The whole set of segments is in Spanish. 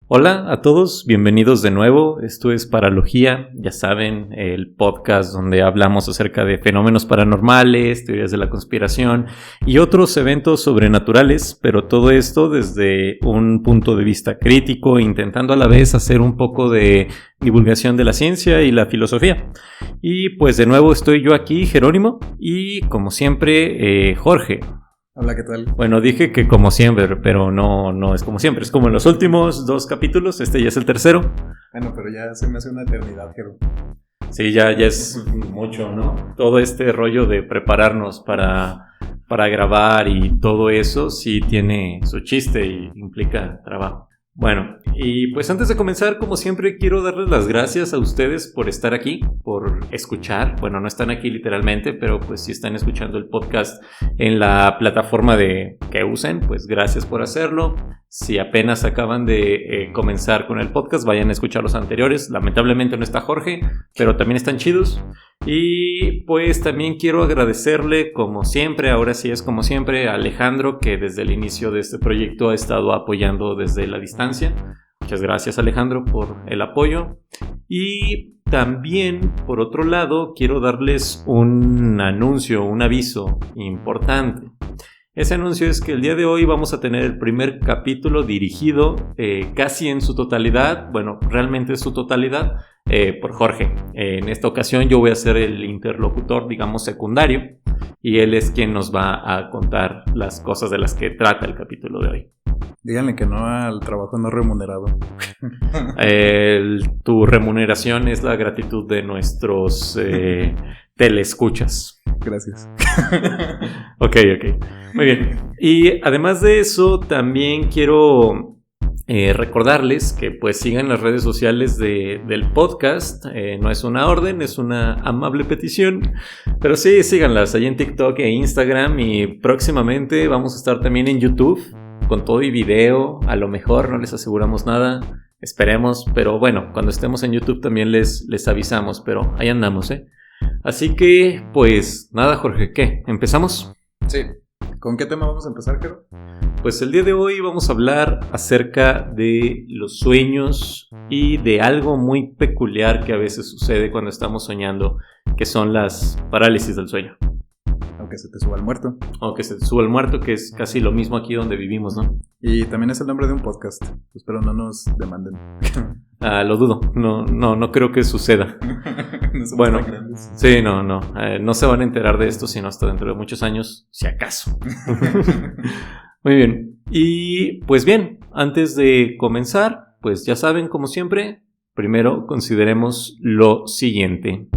Hola a todos, bienvenidos de nuevo. Esto es Paralogía, ya saben, el podcast donde hablamos acerca de fenómenos paranormales, teorías de la conspiración y otros eventos sobrenaturales, pero todo esto desde un punto de vista crítico, intentando a la vez hacer un poco de divulgación de la ciencia y la filosofía. Y pues de nuevo estoy yo aquí, Jerónimo, y como siempre, Jorge. Hola, ¿qué tal? Bueno, dije que como siempre, pero no es como siempre. Es como en los últimos 2 capítulos, este ya es el tercero. Bueno, pero ya se me hace una eternidad, Jero. Sí, ya es mucho, ¿no? Todo este rollo de prepararnos para grabar y todo eso sí tiene su chiste y implica trabajo. Bueno, y pues antes de comenzar, como siempre, quiero darles las gracias a ustedes por estar aquí, por escuchar. Bueno, no están aquí literalmente, pero pues si están escuchando el podcast en la plataforma que usen, pues gracias por hacerlo. Si apenas acaban de comenzar con el podcast, vayan a escuchar los anteriores. Lamentablemente no está Jorge, pero también están chidos. Y pues también quiero agradecerle, como siempre, ahora sí es como siempre, a Alejandro, que desde el inicio de este proyecto ha estado apoyando desde la distancia. Muchas gracias, Alejandro, por el apoyo. Y también, por otro lado, quiero darles un anuncio, un aviso importante. Ese anuncio es que el día de hoy vamos a tener el primer capítulo dirigido casi en su totalidad, bueno, realmente en su totalidad, por Jorge. En esta ocasión yo voy a ser el interlocutor, digamos, secundario, y él es quien nos va a contar las cosas de las que trata el capítulo de hoy. Díganle que no al trabajo no remunerado. Tu remuneración es la gratitud de nuestros teleescuchas. Gracias. Ok. Muy bien. Y además de eso, también quiero recordarles que pues sigan las redes sociales del podcast. No es una orden, es una amable petición. Pero sí, síganlas ahí en TikTok e Instagram. Y próximamente vamos a estar también en YouTube con todo y video. A lo mejor no les aseguramos nada. Esperemos. Pero bueno, cuando estemos en YouTube también les avisamos. Pero ahí andamos, Así que, pues nada, Jorge, ¿qué? ¿Empezamos? Sí. ¿Con qué tema vamos a empezar, Jero? Pues el día de hoy vamos a hablar acerca de los sueños y de algo muy peculiar que a veces sucede cuando estamos soñando, que son las parálisis del sueño. Aunque se te suba el muerto. O que se te suba el muerto, que es casi lo mismo aquí donde vivimos, ¿no? Y también es el nombre de un podcast. Espero no nos demanden. Lo dudo. No creo que suceda. No somos bueno, tan grandes. Sí, no se van a enterar de esto sino hasta dentro de muchos años, si acaso. Muy bien. Y pues bien, antes de comenzar, pues ya saben, como siempre, primero consideremos lo siguiente.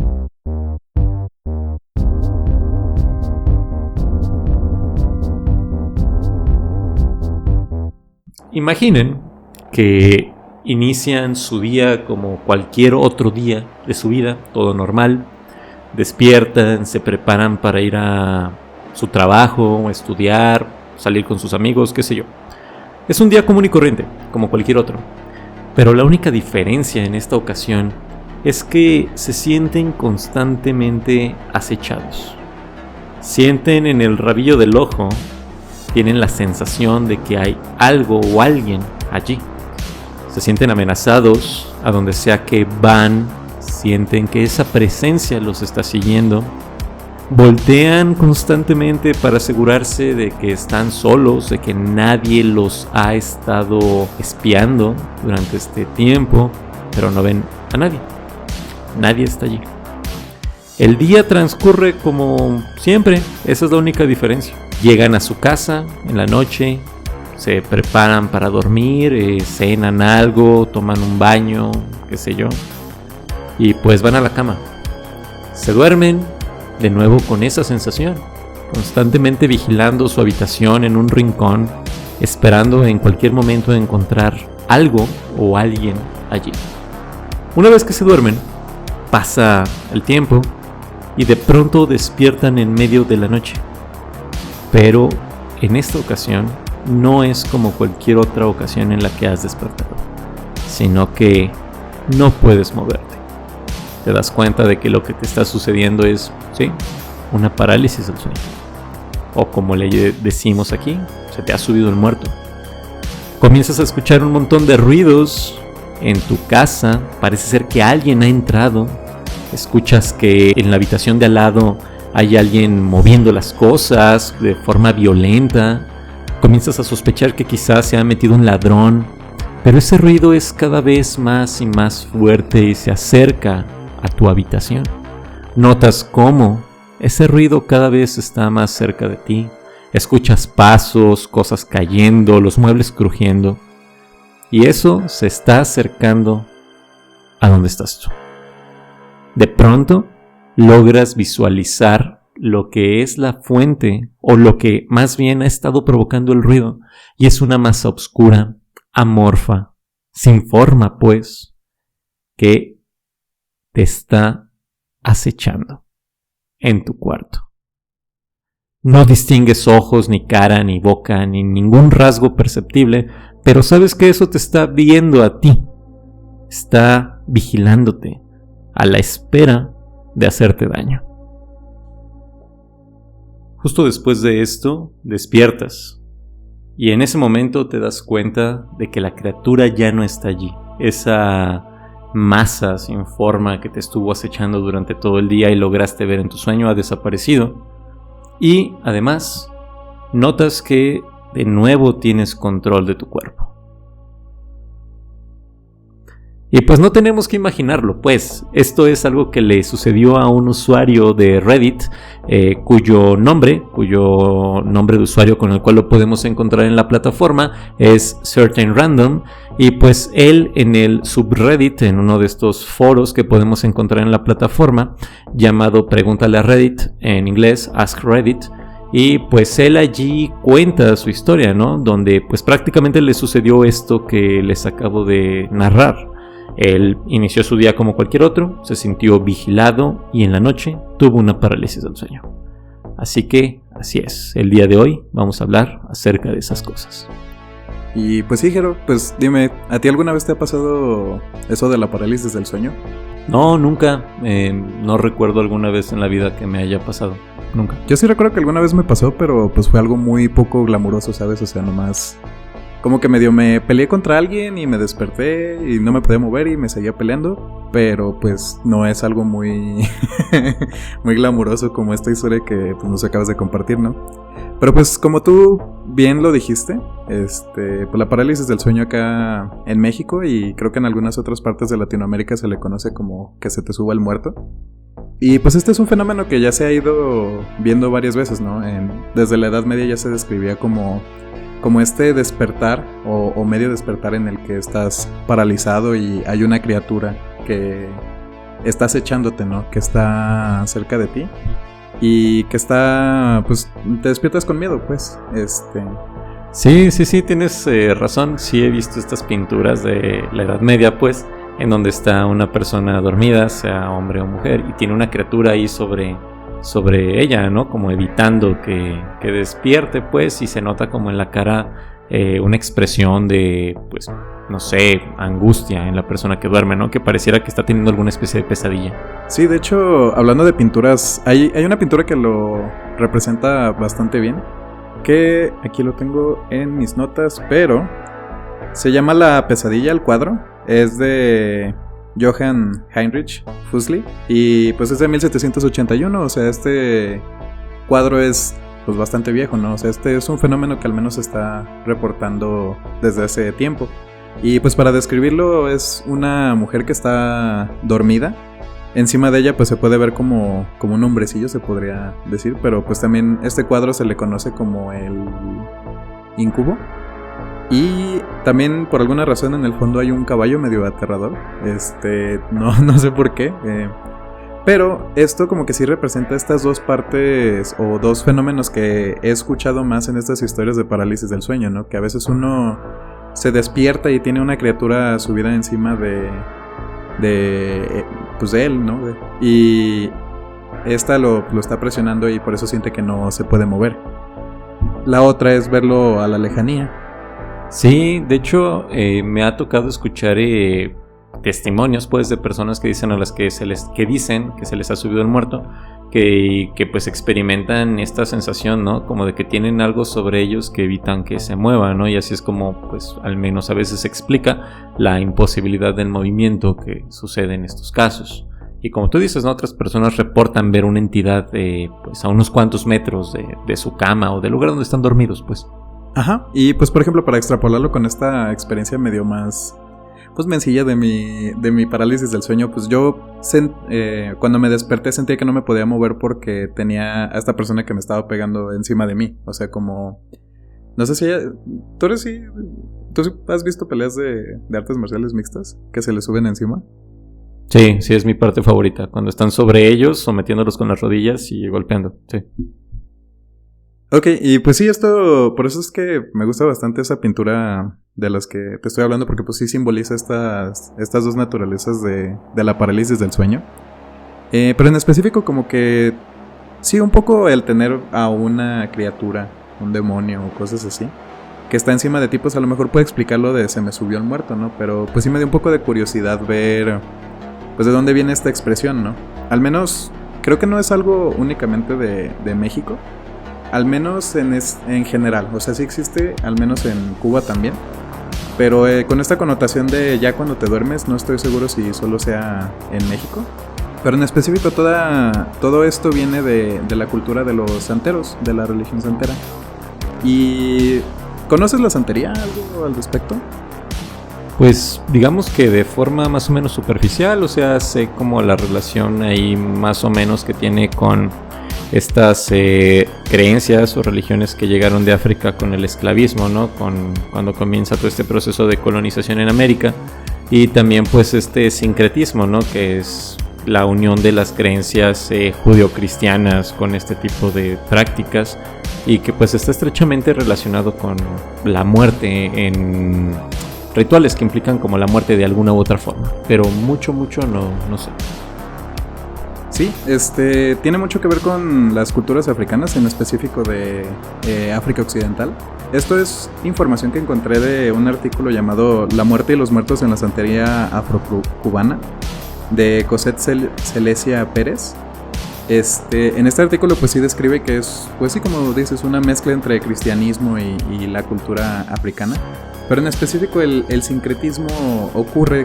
Imaginen que inician su día como cualquier otro día de su vida, todo normal. Despiertan, se preparan para ir a su trabajo, estudiar, salir con sus amigos, qué sé yo. Es un día común y corriente, como cualquier otro. Pero la única diferencia en esta ocasión es que se sienten constantemente acechados. Sienten en el rabillo del ojo, tienen la sensación de que hay algo o alguien allí. Se sienten amenazados a donde sea que van, sienten que esa presencia los está siguiendo. Voltean constantemente para asegurarse de que están solos, de que nadie los ha estado espiando durante este tiempo, pero no ven a nadie. Nadie está allí. El día transcurre como siempre, esa es la única diferencia. Llegan a su casa en la noche, se preparan para dormir, cenan algo, toman un baño, qué sé yo, y pues van a la cama. Se duermen de nuevo con esa sensación, constantemente vigilando su habitación en un rincón, esperando en cualquier momento encontrar algo o alguien allí. Una vez que se duermen, pasa el tiempo y de pronto despiertan en medio de la noche. Pero en esta ocasión no es como cualquier otra ocasión en la que has despertado, sino que no puedes moverte. Te das cuenta de que lo que te está sucediendo es, sí, una parálisis del sueño. O como le decimos aquí, se te ha subido el muerto. Comienzas a escuchar un montón de ruidos en tu casa. Parece ser que alguien ha entrado. Escuchas que en la habitación de al lado hay alguien moviendo las cosas de forma violenta. Comienzas a sospechar que quizás se ha metido un ladrón. Pero ese ruido es cada vez más y más fuerte y se acerca a tu habitación. Notas cómo ese ruido cada vez está más cerca de ti. Escuchas pasos, cosas cayendo, los muebles crujiendo. Y eso se está acercando a donde estás tú. De pronto, logras visualizar lo que es la fuente, o lo que más bien ha estado provocando el ruido. Y es una masa oscura, amorfa, sin forma pues, que te está acechando en tu cuarto. No distingues ojos, ni cara, ni boca, ni ningún rasgo perceptible, pero sabes que eso te está viendo a ti. Está vigilándote, a la espera de hacerte daño. Justo después de esto, despiertas. Y en ese momento te das cuenta de que la criatura ya no está allí. Esa masa sin forma que te estuvo acechando durante todo el día y lograste ver en tu sueño ha desaparecido. Y además, notas que de nuevo tienes control de tu cuerpo. Y pues no tenemos que imaginarlo, pues esto es algo que le sucedió a un usuario de Reddit, cuyo nombre de usuario con el cual lo podemos encontrar en la plataforma es Certain Random. Y pues él en el subreddit, en uno de estos foros que podemos encontrar en la plataforma, llamado Pregúntale a Reddit, en inglés Ask Reddit, y pues él allí cuenta su historia, ¿no? Donde pues prácticamente le sucedió esto que les acabo de narrar. Él inició su día como cualquier otro, se sintió vigilado y en la noche tuvo una parálisis del sueño. Así que, así es, el día de hoy vamos a hablar acerca de esas cosas. Y pues sí, Jero, pues dime, ¿a ti alguna vez te ha pasado eso de la parálisis del sueño? No, nunca. No recuerdo alguna vez en la vida que me haya pasado. Nunca. Yo sí recuerdo que alguna vez me pasó, pero pues fue algo muy poco glamuroso, ¿sabes? O sea, nomás como que medio me peleé contra alguien y me desperté y no me podía mover y me seguía peleando. Pero pues no es algo muy muy glamuroso como esta historia que pues, nos acabas de compartir, ¿no? Pero pues como tú bien lo dijiste, pues la parálisis del sueño acá en México y creo que en algunas otras partes de Latinoamérica se le conoce como que se te suba el muerto. Y pues este es un fenómeno que ya se ha ido viendo varias veces, ¿no? Desde la Edad Media ya se describía como este despertar o medio despertar en el que estás paralizado y hay una criatura que está acechándote, ¿no? Que está cerca de ti y que está, pues, te despiertas con miedo, pues, Sí, tienes razón. Sí he visto estas pinturas de la Edad Media, pues, en donde está una persona dormida, sea hombre o mujer, y tiene una criatura ahí sobre ella, ¿no? Como evitando que despierte, pues, y se nota como en la cara una expresión de, pues, no sé, angustia en la persona que duerme, ¿no? Que pareciera que está teniendo alguna especie de pesadilla. Sí, de hecho, hablando de pinturas, hay una pintura que lo representa bastante bien, que aquí lo tengo en mis notas, pero se llama La pesadilla al cuadro, es de Johann Heinrich Füssli y pues es de 1781, o sea, este cuadro es pues bastante viejo, ¿no? O sea, es un fenómeno que al menos se está reportando desde hace tiempo. Y pues para describirlo es una mujer que está dormida. Encima de ella pues se puede ver como un hombrecillo, se podría decir, pero pues también este cuadro se le conoce como el incubo. Y también por alguna razón en el fondo hay un caballo medio aterrador. No sé por qué. Pero esto como que sí representa estas dos partes o dos fenómenos que he escuchado más en estas historias de parálisis del sueño, ¿no? Que a veces uno se despierta y tiene una criatura subida encima de él, ¿no? Y esta lo está presionando y por eso siente que no se puede mover. La otra es verlo a la lejanía. Sí, de hecho me ha tocado escuchar testimonios, pues, de personas que dicen a las que dicen que se les ha subido el muerto, que pues experimentan esta sensación, ¿no? Como de que tienen algo sobre ellos que evitan que se muevan, ¿no? Y así es como, pues, al menos a veces se explica la imposibilidad del movimiento que sucede en estos casos. Y como tú dices, ¿no? Otras personas reportan ver una entidad, pues, a unos cuantos metros de su cama o del lugar donde están dormidos, pues. Ajá, y pues, por ejemplo, para extrapolarlo con esta experiencia medio más... pues mencilla de mi parálisis del sueño, pues yo cuando me desperté sentía que no me podía mover porque tenía a esta persona que me estaba pegando encima de mí. O sea, como... no sé si... ¿Tú sí has visto peleas de artes marciales mixtas que se les suben encima? Sí, es mi parte favorita. Cuando están sobre ellos, sometiéndolos con las rodillas y golpeando, sí. Ok, y pues sí, por eso es que me gusta bastante esa pintura de las que te estoy hablando, porque pues sí simboliza estas dos naturalezas de la parálisis del sueño. Pero en específico como que sí, un poco el tener a una criatura, un demonio o cosas así, que está encima de ti, pues a lo mejor puede explicarlo de se me subió el muerto, ¿no? Pero pues sí me dio un poco de curiosidad ver pues de dónde viene esta expresión, ¿no? Al menos creo que no es algo únicamente de México. Al menos en general, o sea, sí existe, al menos en Cuba también. Pero con esta connotación de ya cuando te duermes, no estoy seguro si solo sea en México. Pero en específico todo esto viene de la cultura de los santeros, de la religión santera. ¿Y conoces la santería? ¿Algo al respecto? Pues digamos que de forma más o menos superficial, o sea, sé como la relación ahí más o menos que tiene con estas creencias o religiones que llegaron de África con el esclavismo, ¿no? Cuando comienza todo este proceso de colonización en América, y también pues este sincretismo, ¿no? Que es la unión de las creencias judio-cristianas con este tipo de prácticas, y que pues está estrechamente relacionado con la muerte en rituales que implican como la muerte de alguna u otra forma, pero mucho no sé. Sí, tiene mucho que ver con las culturas africanas, en específico de África Occidental. Esto es información que encontré de un artículo llamado La muerte y los muertos en la santería afrocubana, de Cosette Celesia Pérez. En este artículo pues sí describe que es, pues sí, como dices, una mezcla entre cristianismo y la cultura africana. Pero en específico el sincretismo ocurre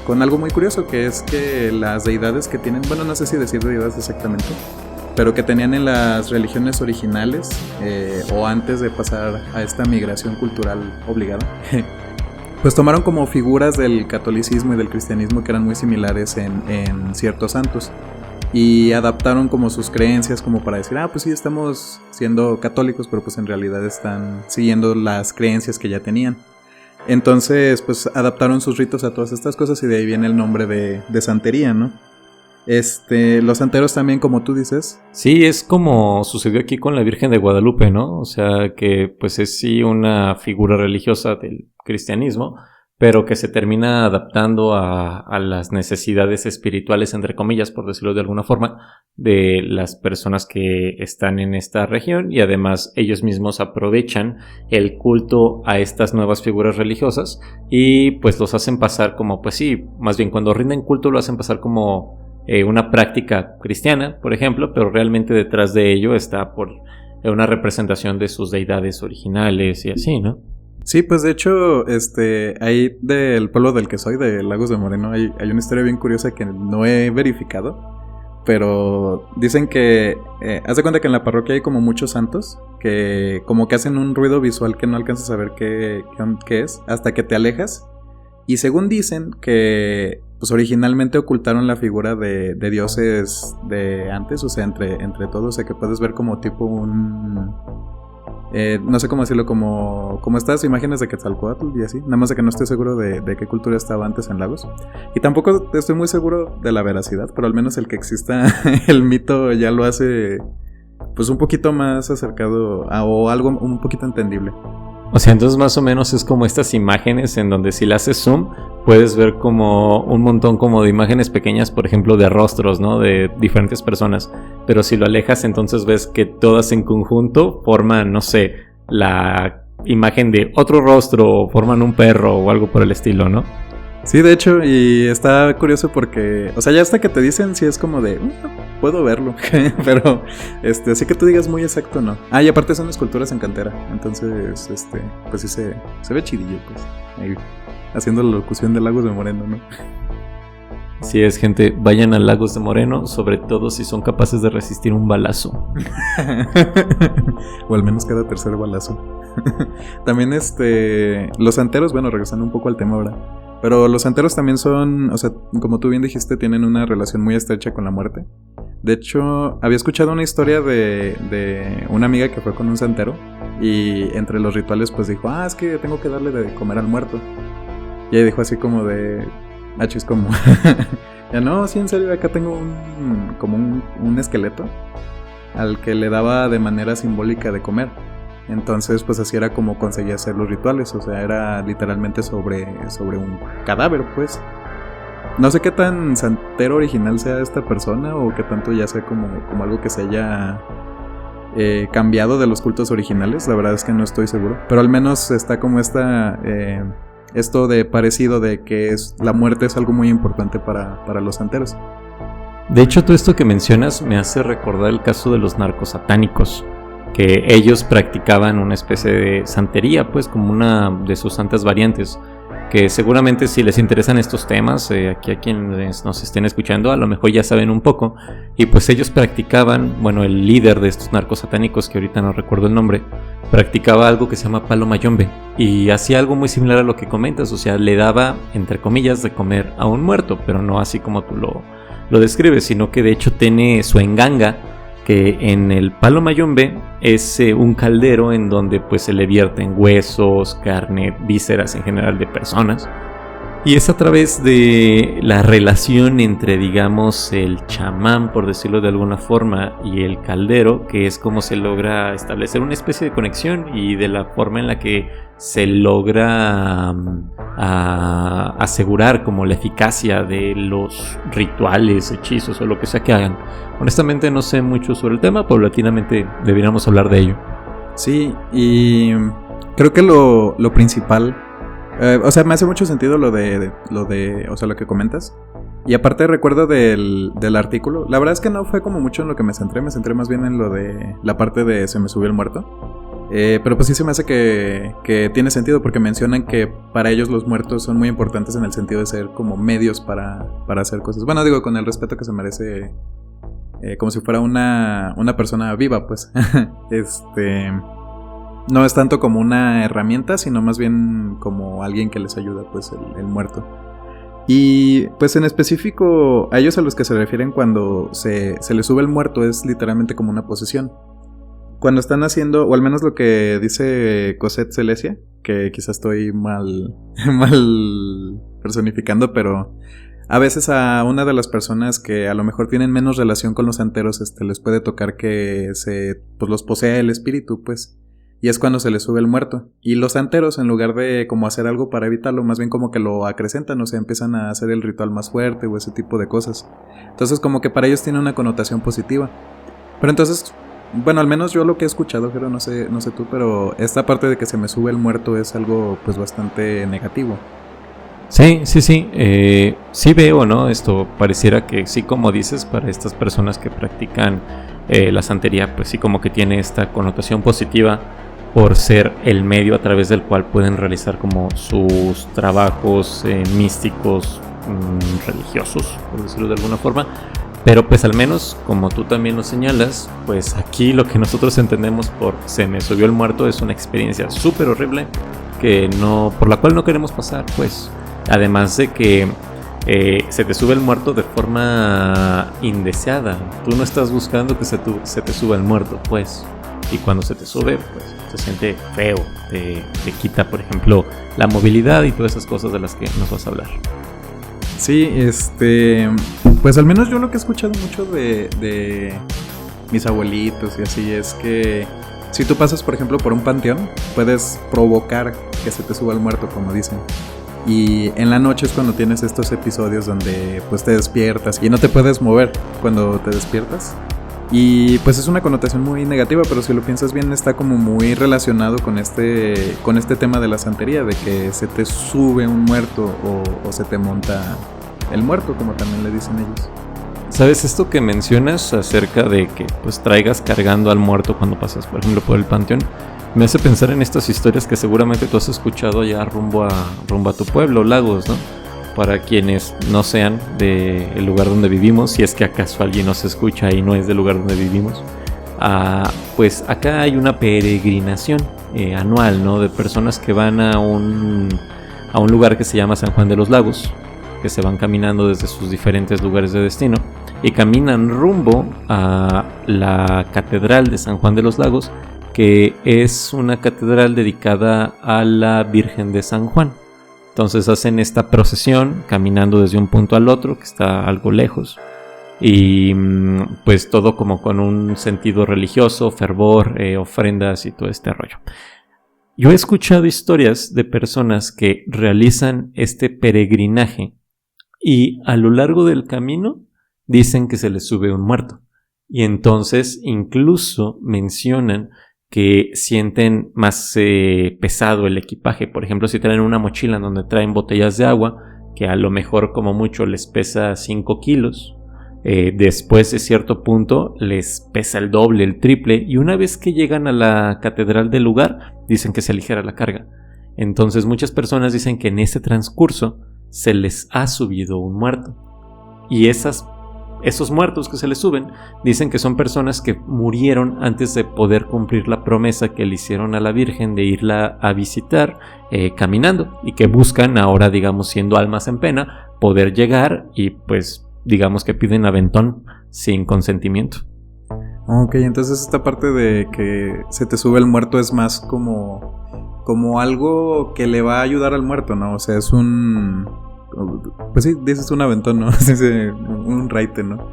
con algo muy curioso, que es que las deidades que tienen, bueno, no sé si decir deidades exactamente, pero que tenían en las religiones originales o antes de pasar a esta migración cultural obligada, pues tomaron como figuras del catolicismo y del cristianismo que eran muy similares en ciertos santos. Y adaptaron como sus creencias como para decir, pues sí, estamos siendo católicos, pero pues en realidad están siguiendo las creencias que ya tenían. Entonces pues adaptaron sus ritos a todas estas cosas y de ahí viene el nombre de santería, ¿no? Los santeros también, como tú dices. Sí, es como sucedió aquí con la Virgen de Guadalupe, ¿no? O sea que pues es sí una figura religiosa del cristianismo, pero que se termina adaptando a las necesidades espirituales, entre comillas, por decirlo de alguna forma, de las personas que están en esta región, y además ellos mismos aprovechan el culto a estas nuevas figuras religiosas y pues los hacen pasar como, pues sí, más bien cuando rinden culto lo hacen pasar como una práctica cristiana, por ejemplo, pero realmente detrás de ello está por una representación de sus deidades originales y así, ¿no? Sí, pues de hecho, ahí del pueblo del que soy, de Lagos de Moreno, hay una historia bien curiosa que no he verificado, pero dicen que, haz de cuenta que en la parroquia hay como muchos santos, que como que hacen un ruido visual que no alcanzas a ver qué es, hasta que te alejas, y según dicen que pues originalmente ocultaron la figura de dioses de antes, o sea, entre todos, o sea, que puedes ver como tipo un... no sé cómo decirlo, como estas imágenes de Quetzalcóatl y así, nada más de que no estoy seguro de qué cultura estaba antes en Lagos, y tampoco estoy muy seguro de la veracidad, pero al menos el que exista el mito ya lo hace pues un poquito más acercado o algo un poquito entendible. O sea, entonces más o menos es como estas imágenes en donde si le haces zoom puedes ver como un montón como de imágenes pequeñas, por ejemplo, de rostros, ¿no? De diferentes personas. Pero si lo alejas, entonces ves que todas en conjunto forman, no sé, la imagen de otro rostro, o forman un perro o algo por el estilo, ¿no? Sí, de hecho, y está curioso porque, o sea, ya hasta que te dicen, sí es como de, puedo verlo", pero, así que tú digas muy exacto, no. Ah, y aparte son esculturas en cantera, entonces, pues sí se ve chidillo, pues, ahí, haciendo la locución de Lagos de Moreno, ¿no? Si es, gente, vayan a Lagos de Moreno, sobre todo si son capaces de resistir un balazo. O al menos cada tercer balazo. También, los santeros, bueno, regresando un poco al tema ahora. Pero los santeros también son, o sea, como tú bien dijiste, tienen una relación muy estrecha con la muerte. De hecho, había escuchado una historia de una amiga que fue con un santero. Y entre los rituales pues dijo, es que tengo que darle de comer al muerto. Y ahí dijo así como de, es como ya no, sí, en serio, acá tengo un esqueleto al que le daba de manera simbólica de comer. Entonces pues así era como conseguía hacer los rituales. O sea, era literalmente sobre un cadáver, pues. No sé qué tan santero original sea esta persona, o qué tanto ya sea como algo que se haya cambiado de los cultos originales. La verdad es que no estoy seguro, pero al menos está como esto de parecido de que la muerte es algo muy importante para los santeros. De hecho, todo esto que mencionas me hace recordar el caso de los narcosatánicos, que ellos practicaban una especie de santería, pues como una de sus santas variantes, que seguramente si les interesan estos temas, aquí a quienes nos estén escuchando, a lo mejor ya saben un poco. Y pues ellos practicaban, bueno, el líder de estos narcosatánicos, que ahorita no recuerdo el nombre, practicaba algo que se llama palo mayombe, y hacía algo muy similar a lo que comentas. O sea, le daba, entre comillas, de comer a un muerto, pero no así como tú lo describes, sino que de hecho tiene su enganga, que en el palo mayombe es un caldero en donde pues se le vierten huesos, carne, vísceras en general de personas. Y es a través de la relación entre, digamos, el chamán, por decirlo de alguna forma, y el caldero, que es como se logra establecer una especie de conexión, y de la forma en la que se logra asegurar como la eficacia de los rituales, hechizos o lo que sea que hagan. Honestamente no sé mucho sobre el tema, paulatinamente deberíamos hablar de ello. Sí, y creo que lo principal, o sea, me hace mucho sentido lo de, o sea, lo que comentas. Y aparte recuerdo del artículo, la verdad es que no fue como mucho en lo que me centré más bien en lo de la parte de se me subió el muerto. Pero pues sí se me hace que tiene sentido, porque mencionan que para ellos los muertos son muy importantes en el sentido de ser como medios para hacer cosas. Bueno, digo, con el respeto que se merece, como si fuera una persona viva, pues. No es tanto como una herramienta, sino más bien como alguien que les ayuda, pues, el muerto. Y pues en específico, a ellos a los que se refieren cuando se les sube el muerto es literalmente como una posesión. Cuando están haciendo, o al menos lo que dice Cosette Celesia, que quizás estoy mal personificando, pero a veces a una de las personas que a lo mejor tienen menos relación con los santeros, les puede tocar que pues los posea el espíritu, pues. Y es cuando se les sube el muerto. Y los santeros, en lugar de como hacer algo para evitarlo, más bien como que lo acrecentan, o sea, empiezan a hacer el ritual más fuerte o ese tipo de cosas. Entonces como que para ellos tiene una connotación positiva. Pero entonces, bueno, al menos yo lo que he escuchado, pero no sé tú, pero esta parte de que se me sube el muerto es algo pues bastante negativo. Sí. Sí veo, ¿no? Esto pareciera que sí, como dices, para estas personas que practican la santería, pues sí como que tiene esta connotación positiva por ser el medio a través del cual pueden realizar como sus trabajos místicos, religiosos, por decirlo de alguna forma. Pero pues al menos, como tú también lo señalas, pues aquí lo que nosotros entendemos por se me subió el muerto es una experiencia súper horrible por la cual no queremos pasar, pues. Además de que se te sube el muerto de forma indeseada. Tú no estás buscando que se te suba el muerto, pues. Y cuando se te sube, pues se siente feo. Te quita, por ejemplo, la movilidad y todas esas cosas de las que nos vas a hablar. Sí, pues al menos yo lo que he escuchado mucho de mis abuelitos y así es que si tú pasas, por ejemplo, por un panteón, puedes provocar que se te suba el muerto, como dicen. Y en la noche es cuando tienes estos episodios donde pues te despiertas y no te puedes mover cuando te despiertas. Y pues es una connotación muy negativa, pero si lo piensas bien está como muy relacionado con este tema de la santería, de que se te sube un muerto o se te monta el muerto, como también le dicen ellos. ¿Sabes esto que mencionas acerca de que pues traigas cargando al muerto cuando pasas, por ejemplo, por el panteón? Me hace pensar en estas historias que seguramente tú has escuchado ya rumbo a tu pueblo, Lagos, ¿no? Para quienes no sean del lugar donde vivimos, si es que acaso alguien nos escucha y no es del lugar donde vivimos, pues acá hay una peregrinación anual, ¿no? De personas que van a un lugar que se llama San Juan de los Lagos, que se van caminando desde sus diferentes lugares de destino y caminan rumbo a la Catedral de San Juan de los Lagos, que es una catedral dedicada a la Virgen de San Juan. Entonces hacen esta procesión caminando desde un punto al otro, que está algo lejos, y pues todo como con un sentido religioso, fervor, ofrendas y todo este rollo. Yo he escuchado historias de personas que realizan este peregrinaje y a lo largo del camino dicen que se les sube un muerto, y entonces incluso mencionan que sienten más pesado el equipaje. Por ejemplo, si traen una mochila donde traen botellas de agua, que a lo mejor como mucho les pesa 5 kilos, después de cierto punto les pesa el doble, el triple, y una vez que llegan a la catedral del lugar, dicen que se aligera la carga. Entonces muchas personas dicen que en ese transcurso se les ha subido un muerto, y esos muertos que se les suben dicen que son personas que murieron antes de poder cumplir la promesa que le hicieron a la Virgen de irla a visitar caminando, y que buscan ahora, digamos, siendo almas en pena, poder llegar y pues digamos que piden aventón sin consentimiento. Ok, entonces esta parte de que se te sube el muerto es más como algo que le va a ayudar al muerto, ¿no? O sea, es pues sí, dices un aventón, ¿no? Un raite, ¿no?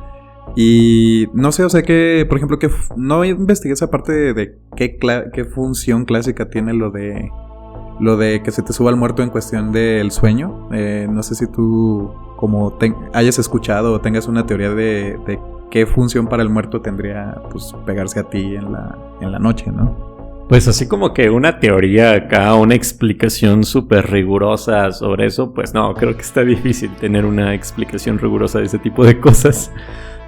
Y no sé, o sea que, por ejemplo, que no investigué esa parte de qué función clásica tiene lo de que se te suba el muerto en cuestión del sueño. No sé si tú como hayas escuchado o tengas una teoría de qué función para el muerto tendría pues pegarse a ti en la noche, ¿no? Pues así como que una teoría acá, una explicación súper rigurosa sobre eso, pues no, creo que está difícil tener una explicación rigurosa de ese tipo de cosas.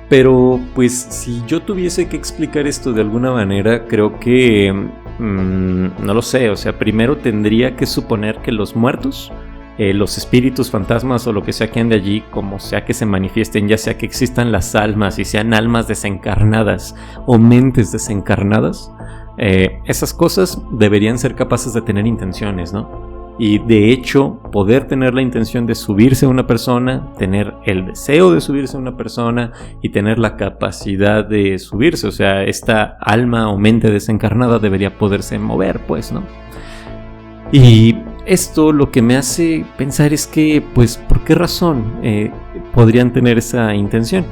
Pero pues si yo tuviese que explicar esto de alguna manera, creo que no lo sé, o sea, primero tendría que suponer que los muertos, los espíritus, fantasmas o lo que sea que ande allí, como sea que se manifiesten, ya sea que existan las almas y sean almas desencarnadas o mentes desencarnadas, esas cosas deberían ser capaces de tener intenciones, ¿no? Y de hecho, poder tener la intención de subirse a una persona, tener el deseo de subirse a una persona y tener la capacidad de subirse, o sea, esta alma o mente desencarnada debería poderse mover, pues, ¿no? Y esto lo que me hace pensar es que, pues, ¿por qué razón podrían tener esa intención?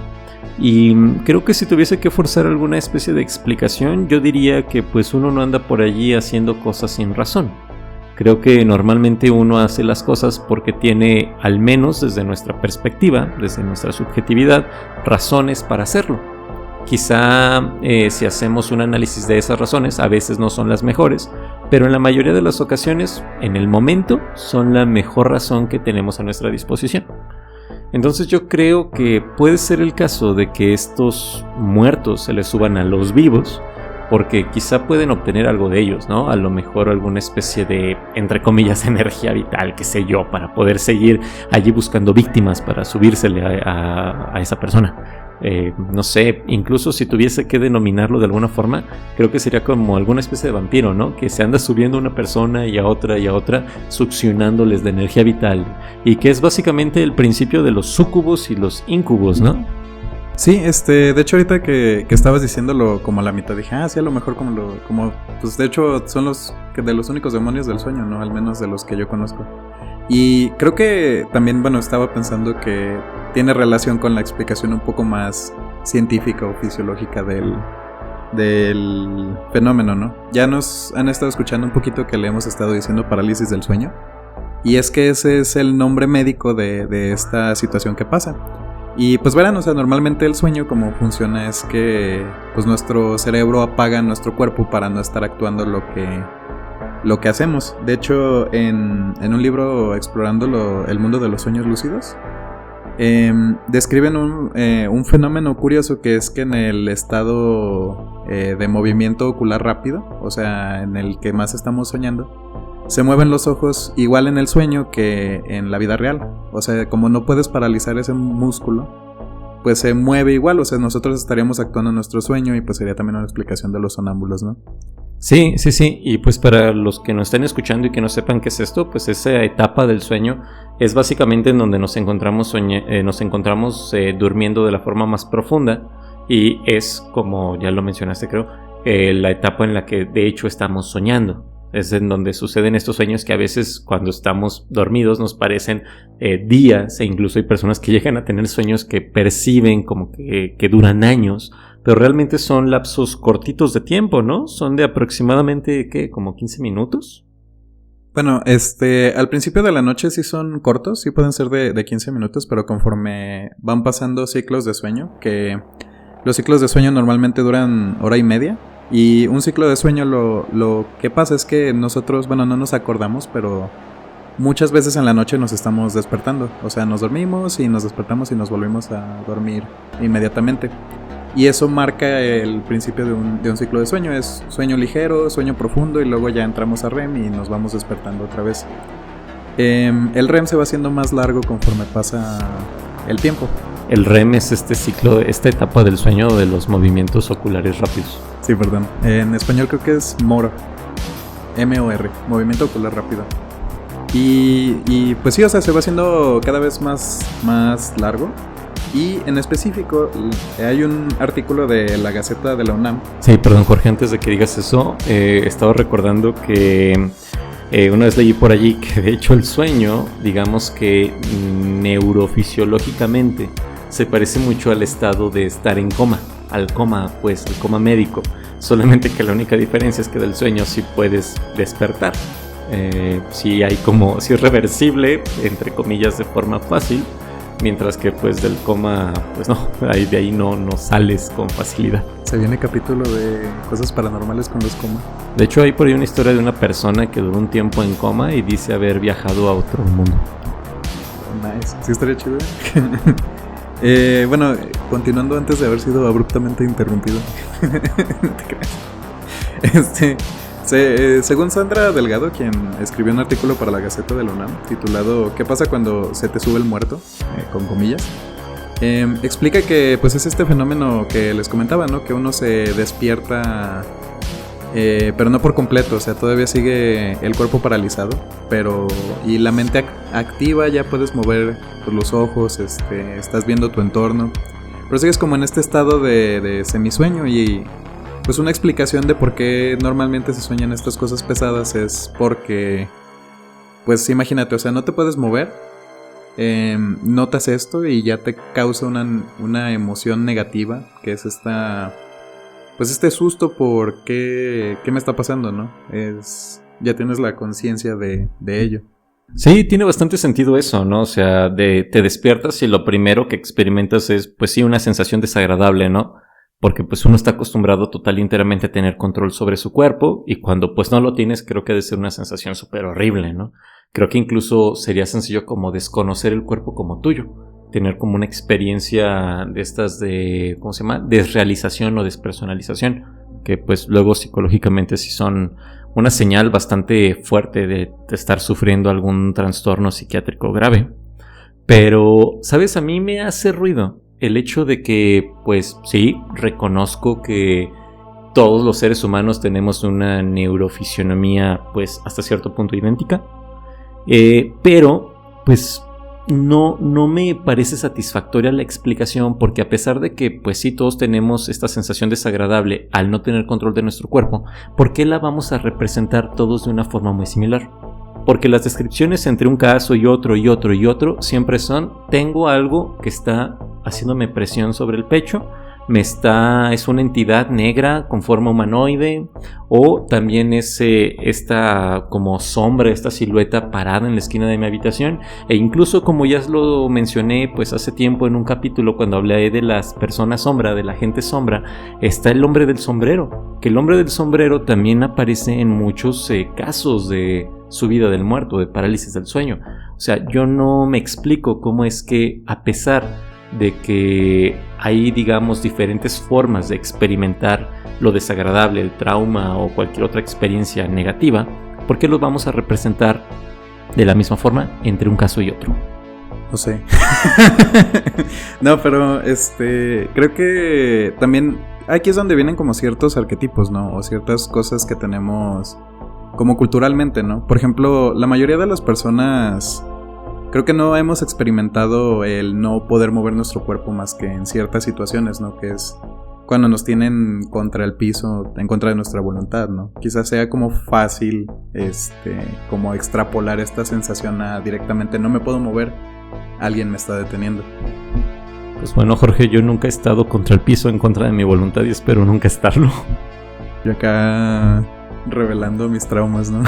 Y creo que si tuviese que forzar alguna especie de explicación, yo diría que pues uno no anda por allí haciendo cosas sin razón. Creo que normalmente uno hace las cosas porque tiene, al menos desde nuestra perspectiva, desde nuestra subjetividad, razones para hacerlo. Quizá si hacemos un análisis de esas razones, a veces no son las mejores, pero en la mayoría de las ocasiones, en el momento, son la mejor razón que tenemos a nuestra disposición. Entonces yo creo que puede ser el caso de que estos muertos se les suban a los vivos, porque quizá pueden obtener algo de ellos, ¿no? A lo mejor alguna especie de, entre comillas, energía vital, qué sé yo, para poder seguir allí buscando víctimas para subírsele a esa persona. No sé, incluso si tuviese que denominarlo de alguna forma, creo que sería como alguna especie de vampiro, ¿no? Que se anda subiendo a una persona y a otra, succionándoles de energía vital, y que es básicamente el principio de los súcubos y los íncubos, ¿no? Sí, de hecho ahorita que estabas diciéndolo como a la mitad dije, sí, a lo mejor pues de hecho son de los únicos demonios del sueño, ¿no? Al menos de los que yo conozco. Y creo que también, bueno, estaba pensando que tiene relación con la explicación un poco más científica o fisiológica del fenómeno, ¿no? Ya nos han estado escuchando un poquito que le hemos estado diciendo parálisis del sueño, y es que ese es el nombre médico de esta situación que pasa. Y pues verán, o sea, normalmente el sueño como funciona es que pues nuestro cerebro apaga nuestro cuerpo para no estar actuando lo que hacemos. De hecho, en un libro explorando el mundo de los sueños lúcidos, describen un fenómeno curioso, que es que en el estado de movimiento ocular rápido, o sea, en el que más estamos soñando, se mueven los ojos igual en el sueño que en la vida real. O sea, como no puedes paralizar ese músculo, pues se mueve igual. O sea, nosotros estaríamos actuando en nuestro sueño, y pues sería también una explicación de los sonámbulos, ¿no? Sí. Y pues para los que nos estén escuchando y que no sepan qué es esto, pues esa etapa del sueño es básicamente en donde nos encontramos durmiendo de la forma más profunda, y es, como ya lo mencionaste creo, la etapa en la que de hecho estamos soñando. Es en donde suceden estos sueños que a veces cuando estamos dormidos nos parecen días, e incluso hay personas que llegan a tener sueños que perciben como que duran años, pero realmente son lapsos cortitos de tiempo, ¿no? Son de aproximadamente, ¿qué? ¿Como 15 minutos? Bueno, al principio de la noche sí son cortos, sí pueden ser de 15 minutos, pero conforme van pasando ciclos de sueño, que los ciclos de sueño normalmente duran hora y media, y un ciclo de sueño lo que pasa es que nosotros, bueno, no nos acordamos, pero muchas veces en la noche nos estamos despertando. O sea, nos dormimos y nos despertamos y nos volvemos a dormir inmediatamente. Y eso marca el principio de un ciclo de sueño. Es sueño ligero, sueño profundo, y luego ya entramos a REM y nos vamos despertando otra vez. El REM se va haciendo más largo conforme pasa el tiempo. El REM es este ciclo, esta etapa del sueño de los movimientos oculares rápidos. Sí, perdón. En español creo que es MOR. M-O-R. Movimiento ocular rápido. Y pues sí, o sea, se va haciendo cada vez más largo. Y en específico hay un artículo de la Gaceta de la UNAM. Sí, perdón Jorge, antes de que digas eso, estaba recordando que una vez leí por allí que de hecho el sueño, digamos que neurofisiológicamente se parece mucho al estado de estar en coma, al coma médico, solamente que la única diferencia es que del sueño sí puedes despertar. Sí es reversible, entre comillas, de forma fácil, mientras que pues del coma, pues no, de ahí no sales con facilidad. Se viene capítulo de cosas paranormales con los comas. De hecho hay por ahí una historia de una persona que duró un tiempo en coma y dice haber viajado a otro mundo. Nice, sí estaría chido. Bueno, continuando antes de haber sido abruptamente interrumpido. No te creas. Según Sandra Delgado, quien escribió un artículo para la Gaceta de la UNAM titulado ¿Qué pasa cuando se te sube el muerto? Con comillas, explica que pues es este fenómeno que les comentaba, ¿no? Que uno se despierta, pero no por completo, o sea, todavía sigue el cuerpo paralizado, y la mente activa, ya puedes mover pues, los ojos, estás viendo tu entorno, pero sigues como en este estado de semisueño. Y pues una explicación de por qué normalmente se sueñan estas cosas pesadas es porque, pues imagínate, o sea, no te puedes mover, notas esto y ya te causa una emoción negativa, que es este susto por qué me está pasando, ¿no? Ya tienes la conciencia de ello. Sí, tiene bastante sentido eso, ¿no? O sea, te despiertas y lo primero que experimentas es, pues sí, una sensación desagradable, ¿no? Porque pues uno está acostumbrado total y enteramente a tener control sobre su cuerpo, y cuando pues no lo tienes, creo que debe ser una sensación súper horrible, ¿no? Creo que incluso sería sencillo como desconocer el cuerpo como tuyo, tener como una experiencia de estas de, ¿cómo se llama? Desrealización o despersonalización, que pues luego psicológicamente sí son una señal bastante fuerte de estar sufriendo algún trastorno psiquiátrico grave. Pero, ¿sabes? A mí me hace ruido el hecho de que, pues sí, reconozco que todos los seres humanos tenemos una neurofisionomía, pues hasta cierto punto idéntica, pero pues no me parece satisfactoria la explicación, porque a pesar de que pues sí todos tenemos esta sensación desagradable al no tener control de nuestro cuerpo, ¿por qué la vamos a representar todos de una forma muy similar? Porque las descripciones entre un caso y otro y otro y otro siempre son: tengo algo que está haciéndome presión sobre el pecho, es una entidad negra con forma humanoide, o también es esta como sombra, esta silueta parada en la esquina de mi habitación. E incluso, como ya lo mencioné pues hace tiempo en un capítulo cuando hablé de las personas sombra, de la gente sombra, está el hombre del sombrero, que el hombre del sombrero también aparece en muchos casos de subida del muerto, de parálisis del sueño. O sea, yo no me explico cómo es que, a pesar de que hay, digamos, diferentes formas de experimentar lo desagradable, el trauma o cualquier otra experiencia negativa, ¿por qué los vamos a representar de la misma forma entre un caso y otro? No sé. No, pero creo que también aquí es donde vienen como ciertos arquetipos, ¿no? O ciertas cosas que tenemos como culturalmente, ¿no? Por ejemplo, la mayoría de las personas creo que no hemos experimentado el no poder mover nuestro cuerpo más que en ciertas situaciones, ¿no? Que es cuando nos tienen contra el piso, en contra de nuestra voluntad, ¿no? Quizás sea como fácil, como extrapolar esta sensación a directamente no me puedo mover, alguien me está deteniendo. Pues bueno, Jorge, yo nunca he estado contra el piso en contra de mi voluntad y espero nunca estarlo. Yo acá revelando mis traumas, ¿no?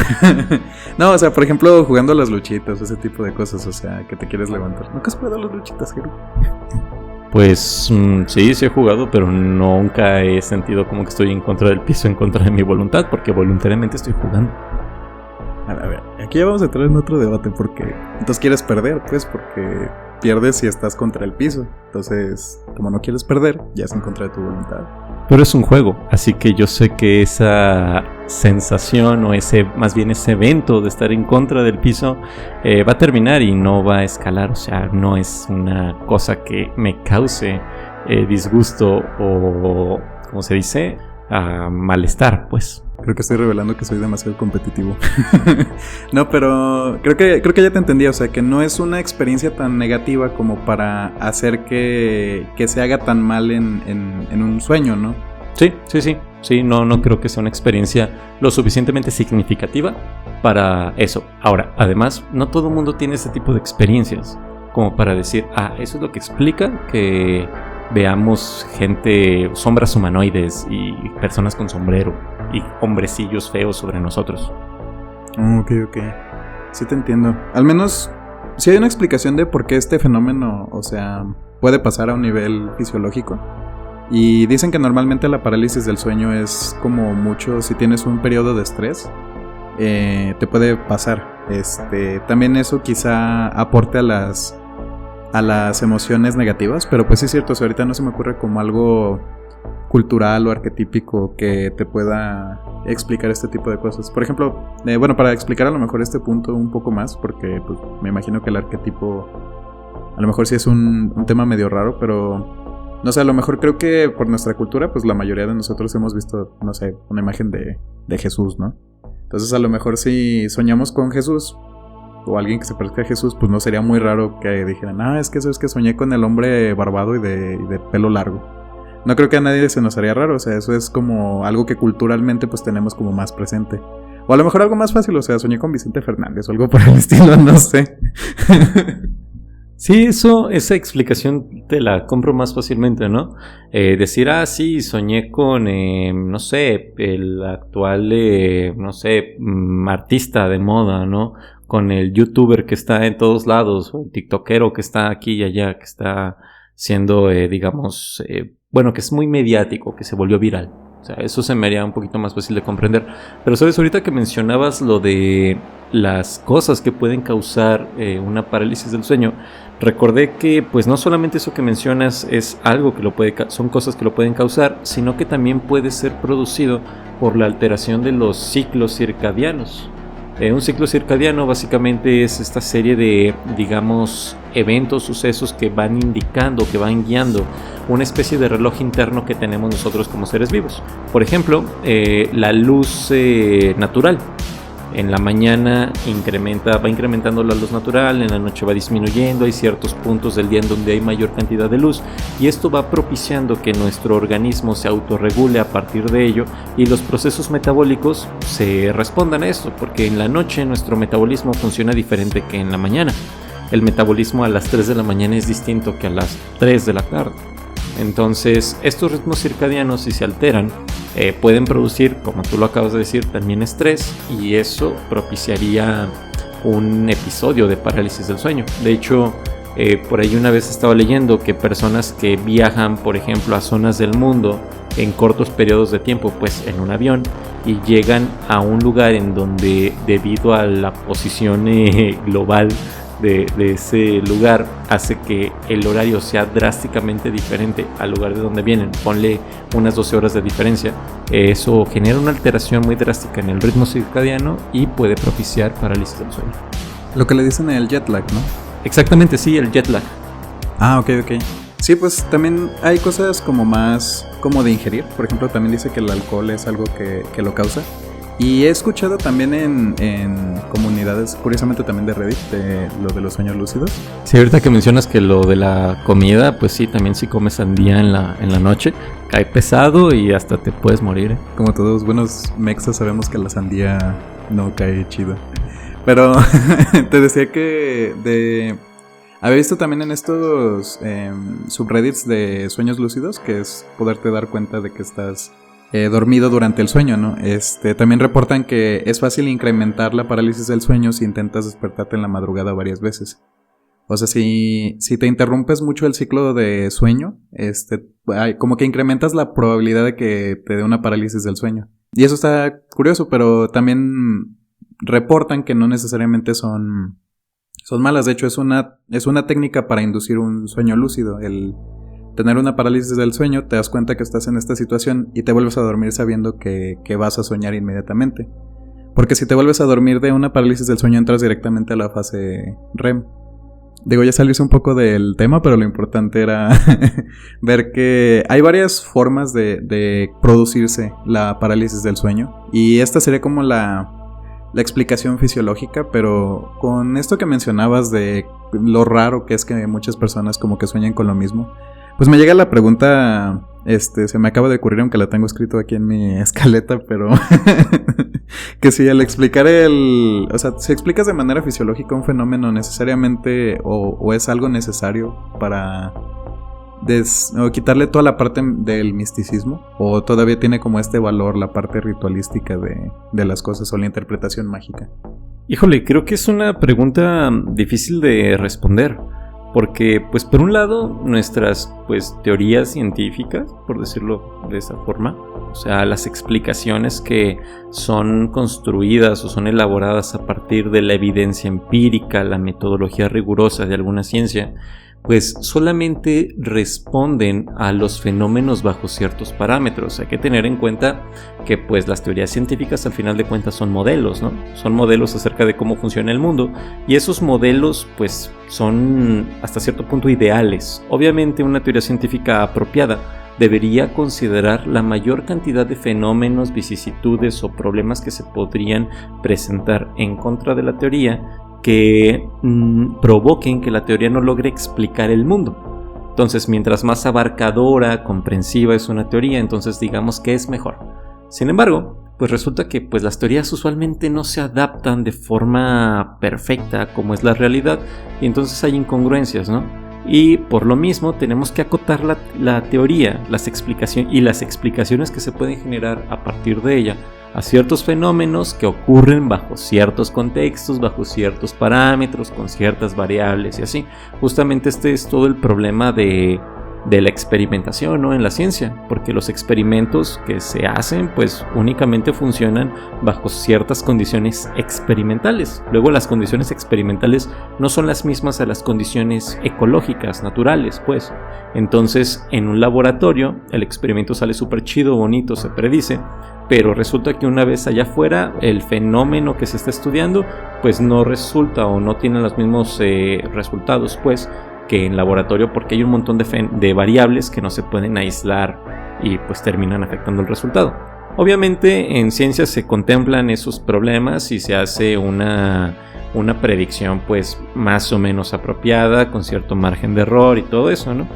No, o sea, por ejemplo, jugando a las luchitas, ese tipo de cosas, o sea, que te quieres levantar. ¿Nunca has jugado a las luchitas, Jero? Pues sí he jugado, pero nunca he sentido como que estoy en contra del piso, en contra de mi voluntad, porque voluntariamente estoy jugando. A ver, aquí ya vamos a entrar en otro debate, porque entonces quieres perder, pues, porque pierdes si estás contra el piso. Entonces, como no quieres perder, ya es en contra de tu voluntad. Pero es un juego, así que yo sé que esa sensación o más bien ese evento de estar en contra del piso va a terminar y no va a escalar. O sea, no es una cosa que me cause disgusto o, ¿cómo se dice? Malestar, pues. Creo que estoy revelando que soy demasiado competitivo. No, pero creo que ya te entendí. O sea, que no es una experiencia tan negativa como para hacer que se haga tan mal en un sueño, ¿no? Sí, no creo que sea una experiencia lo suficientemente significativa para eso. Ahora, además, no todo el mundo tiene ese tipo de experiencias como para decir, eso es lo que explica que veamos gente, sombras humanoides y personas con sombrero y hombrecillos feos sobre nosotros. Ok. Sí te entiendo. Al menos sí hay una explicación de por qué este fenómeno, o sea, puede pasar a un nivel fisiológico. Y dicen que normalmente la parálisis del sueño es como mucho, si tienes un periodo de estrés, te puede pasar. También eso quizá aporte a las emociones negativas, pero pues sí es cierto, o sea, ahorita no se me ocurre como algo cultural o arquetípico que te pueda explicar este tipo de cosas. Por ejemplo, para explicar a lo mejor este punto un poco más, porque pues, me imagino que el arquetipo a lo mejor sí es un tema medio raro, pero no sé, a lo mejor creo que por nuestra cultura, pues la mayoría de nosotros hemos visto, no sé, una imagen de Jesús, ¿no? Entonces a lo mejor si soñamos con Jesús o alguien que se parezca a Jesús, pues no sería muy raro que dijeran, es que eso es que soñé con el hombre barbado y de pelo largo. No creo que a nadie se nos haría raro, o sea, eso es como algo que culturalmente pues tenemos como más presente. O a lo mejor algo más fácil, o sea, soñé con Vicente Fernández o algo por el estilo, no sé. Sí, esa explicación te la compro más fácilmente, ¿no? Decir, sí, soñé con, no sé, el actual, no sé, artista de moda, ¿no? Con el youtuber que está en todos lados, o el tiktokero que está aquí y allá, que está siendo, digamos, que es muy mediático, que se volvió viral. O sea, eso se me haría un poquito más fácil de comprender. Pero, ¿sabes? Ahorita que mencionabas lo de las cosas que pueden causar una parálisis del sueño, recordé que pues no solamente eso que mencionas es algo que son cosas que lo pueden causar, sino que también puede ser producido por la alteración de los ciclos circadianos. Un ciclo circadiano básicamente es esta serie de, digamos, eventos, sucesos que van indicando, que van guiando una especie de reloj interno que tenemos nosotros como seres vivos. Por ejemplo, la luz natural. En la mañana va incrementando la luz natural, en la noche va disminuyendo, hay ciertos puntos del día en donde hay mayor cantidad de luz y esto va propiciando que nuestro organismo se autorregule a partir de ello y los procesos metabólicos se respondan a esto, porque en la noche nuestro metabolismo funciona diferente que en la mañana. El metabolismo a las 3 de la mañana es distinto que a las 3 de la tarde. Entonces, estos ritmos circadianos, si se alteran, pueden producir, como tú lo acabas de decir, también estrés, y eso propiciaría un episodio de parálisis del sueño. De hecho, por ahí una vez estaba leyendo que personas que viajan, por ejemplo, a zonas del mundo en cortos periodos de tiempo, pues en un avión, y llegan a un lugar en donde, debido a la posición global de ese lugar, hace que el horario sea drásticamente diferente al lugar de donde vienen. Ponle unas 12 horas de diferencia. Eso genera una alteración muy drástica en el ritmo circadiano y puede propiciar parálisis del sueño. Lo que le dicen el jet lag, ¿no? Exactamente, sí, el jet lag. Ah, ok. Sí, pues también hay cosas como más como de ingerir. Por ejemplo, también dice que el alcohol es algo que lo causa. Y he escuchado también en comunidades, curiosamente también de Reddit, de lo de los sueños lúcidos. Sí, ahorita que mencionas que lo de la comida, pues sí, también si comes sandía en la noche, cae pesado y hasta te puedes morir. Como todos buenos mexas sabemos que la sandía no cae chido. Pero te decía que había visto también en estos subreddits de sueños lúcidos, que es poderte dar cuenta de que estás dormido durante el sueño, ¿no? También reportan que es fácil incrementar la parálisis del sueño si intentas despertarte en la madrugada varias veces. O sea, si te interrumpes mucho el ciclo de sueño, como que incrementas la probabilidad de que te dé una parálisis del sueño. Y eso está curioso, pero también reportan que no necesariamente son malas. De hecho, es una técnica para inducir un sueño lúcido. El tener una parálisis del sueño, te das cuenta que estás en esta situación y te vuelves a dormir sabiendo que vas a soñar inmediatamente. Porque si te vuelves a dormir de una parálisis del sueño, entras directamente a la fase REM. Digo, ya salirse un poco del tema, pero lo importante era ver que hay varias formas de producirse la parálisis del sueño. Y esta sería como la explicación fisiológica, pero con esto que mencionabas de lo raro que es que muchas personas como que sueñan con lo mismo, pues me llega la pregunta, se me acaba de ocurrir, aunque la tengo escrito aquí en mi escaleta, pero que si al explicar o sea, si explicas de manera fisiológica un fenómeno necesariamente o es algo necesario para o quitarle toda la parte del misticismo, o todavía tiene como este valor la parte ritualística de las cosas o la interpretación mágica. Híjole, creo que es una pregunta difícil de responder. Porque, pues por un lado, nuestras teorías científicas, por decirlo de esa forma, o sea, las explicaciones que son construidas o son elaboradas a partir de la evidencia empírica, la metodología rigurosa de alguna ciencia, pues solamente responden a los fenómenos bajo ciertos parámetros. Hay que tener en cuenta que pues las teorías científicas al final de cuentas son modelos, ¿no? Son modelos acerca de cómo funciona el mundo, y esos modelos pues son hasta cierto punto ideales. Obviamente una teoría científica apropiada debería considerar la mayor cantidad de fenómenos, vicisitudes o problemas que se podrían presentar en contra de la teoría que provoquen que la teoría no logre explicar el mundo. Entonces, mientras más abarcadora, comprensiva es una teoría, entonces digamos que es mejor. Sin embargo, pues resulta que las teorías usualmente no se adaptan de forma perfecta como es la realidad, y entonces hay incongruencias, ¿no? Y por lo mismo tenemos que acotar la teoría, las explicaciones que se pueden generar a partir de ella a ciertos fenómenos que ocurren bajo ciertos contextos, bajo ciertos parámetros, con ciertas variables y así. Justamente este es todo el problema de la experimentación, ¿no?, en la ciencia, porque los experimentos que se hacen pues únicamente funcionan bajo ciertas condiciones experimentales. Luego las condiciones experimentales no son las mismas a las condiciones ecológicas, naturales, pues. Entonces en un laboratorio el experimento sale súper chido, bonito, se predice, pero resulta que una vez allá afuera el fenómeno que se está estudiando pues no resulta o no tiene los mismos resultados pues que en laboratorio, porque hay un montón de variables que no se pueden aislar y pues terminan afectando el resultado. Obviamente en ciencia se contemplan esos problemas y se hace una predicción pues más o menos apropiada, con cierto margen de error y todo eso, ¿no?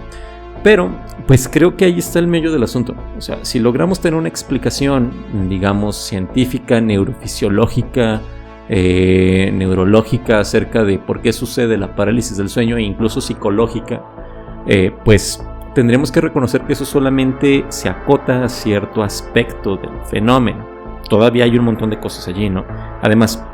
Pero pues creo que ahí está el meollo del asunto. O sea, si logramos tener una explicación, digamos, científica, neurofisiológica, neurológica acerca de por qué sucede la parálisis del sueño, e incluso psicológica, pues tendremos que reconocer que eso solamente se acota a cierto aspecto del fenómeno. Todavía hay un montón de cosas allí, ¿no? Además,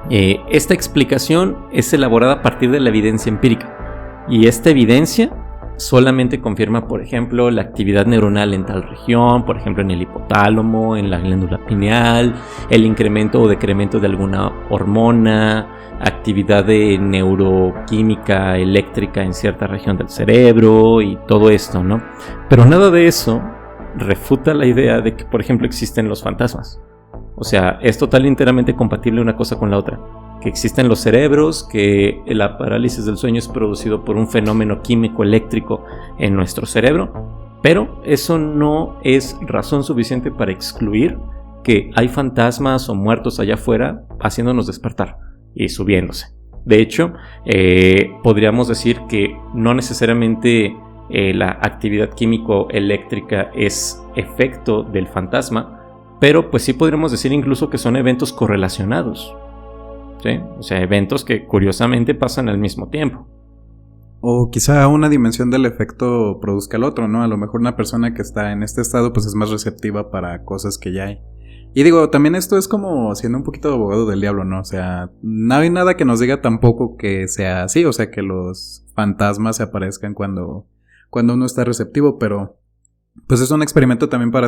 esta explicación es elaborada a partir de la evidencia empírica, y esta evidencia solamente confirma, por ejemplo, la actividad neuronal en tal región, por ejemplo en el hipotálamo, en la glándula pineal, el incremento o decremento de alguna hormona, actividad de neuroquímica eléctrica en cierta región del cerebro y todo esto, ¿no? Pero nada de eso refuta la idea de que, por ejemplo, existen los fantasmas. O sea, es total y enteramente compatible una cosa con la otra. Que existen los cerebros, que la parálisis del sueño es producido por un fenómeno químico eléctrico en nuestro cerebro, pero eso no es razón suficiente para excluir que hay fantasmas o muertos allá afuera haciéndonos despertar y subiéndose. De hecho, podríamos decir que no necesariamente la actividad químico-eléctrica es efecto del fantasma, pero pues sí podríamos decir incluso que son eventos correlacionados. ¿Sí? O sea, eventos que curiosamente pasan al mismo tiempo. O quizá una dimensión del efecto produzca el otro, ¿no? A lo mejor una persona que está en este estado pues es más receptiva para cosas que ya hay. Y digo, también esto es como siendo un poquito abogado del diablo, ¿no? O sea, no hay nada que nos diga tampoco que sea así, o sea, que los fantasmas se aparezcan cuando uno está receptivo, pero pues es un experimento también para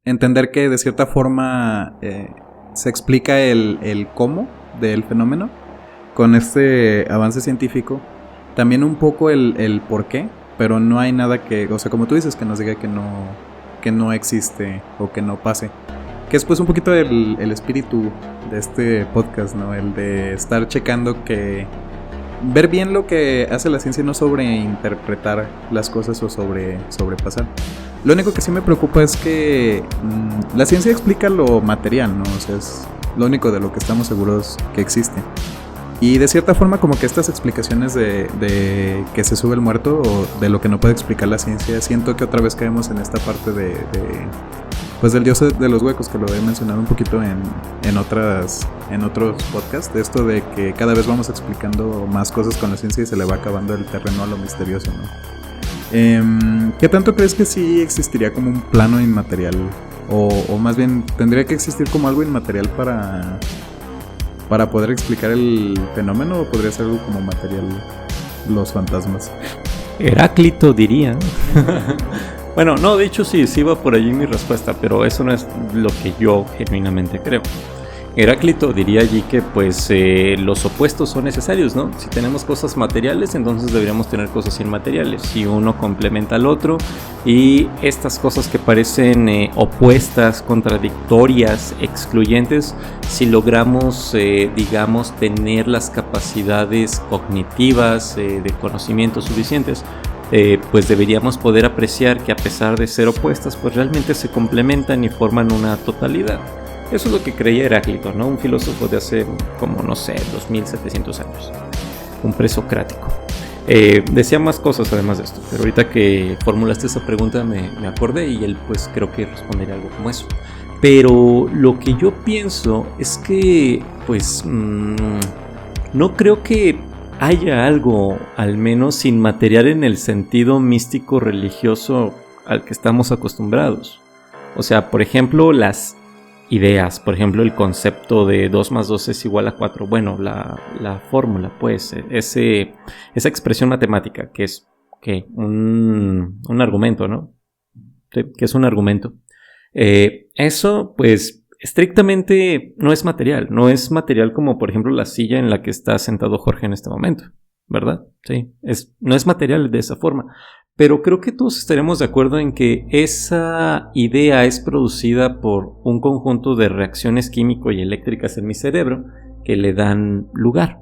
entender que de cierta forma se explica el cómo del fenómeno con este avance científico, también un poco el por qué, pero no hay nada que, o sea, como tú dices, que nos diga que no existe o que no pase, que es pues un poquito el espíritu de este podcast, ¿no? El de estar checando que ver bien lo que hace la ciencia y no sobreinterpretar las cosas o sobrepasar. Lo único que sí me preocupa es que la ciencia explica lo material, ¿no? O sea, es lo único de lo que estamos seguros que existe. Y de cierta forma como que estas explicaciones de que se sube el muerto o de lo que no puede explicar la ciencia, siento que otra vez caemos en esta parte pues del dios de los huecos, que lo he mencionado un poquito en otros podcasts, de esto de que cada vez vamos explicando más cosas con la ciencia y se le va acabando el terreno a lo misterioso, ¿no? ¿Qué tanto crees que sí existiría como un plano inmaterial? O más bien, ¿tendría que existir como algo inmaterial para poder explicar el fenómeno? ¿O podría ser algo como material los fantasmas? Heráclito diría. Bueno, no, de hecho sí va por allí mi respuesta, pero eso no es lo que yo genuinamente creo. Heráclito diría allí que pues los opuestos son necesarios, ¿no? Si tenemos cosas materiales, entonces deberíamos tener cosas inmateriales. Si uno complementa al otro, y estas cosas que parecen opuestas, contradictorias, excluyentes, si logramos, digamos, tener las capacidades cognitivas de conocimiento suficientes, pues deberíamos poder apreciar que a pesar de ser opuestas, pues realmente se complementan y forman una totalidad. Eso es lo que creía Heráclito, ¿no? Un filósofo de hace como, no sé, 2700 años. Un presocrático. Decía más cosas además de esto, pero ahorita que formulaste esa pregunta me acordé y él pues creo que respondería algo como eso. Pero lo que yo pienso es que pues no creo que haya algo, al menos inmaterial en el sentido místico religioso al que estamos acostumbrados. O sea, por ejemplo, las ideas, por ejemplo, el concepto de 2 más 2 es igual a 4. Bueno, la fórmula, pues, esa expresión matemática que es un argumento, ¿no? Sí, que es un argumento. Eso, pues, estrictamente no es material como, por ejemplo, la silla en la que está sentado Jorge en este momento, ¿verdad? Sí, no es material de esa forma. Pero creo que todos estaremos de acuerdo en que esa idea es producida por un conjunto de reacciones químico y eléctricas en mi cerebro que le dan lugar.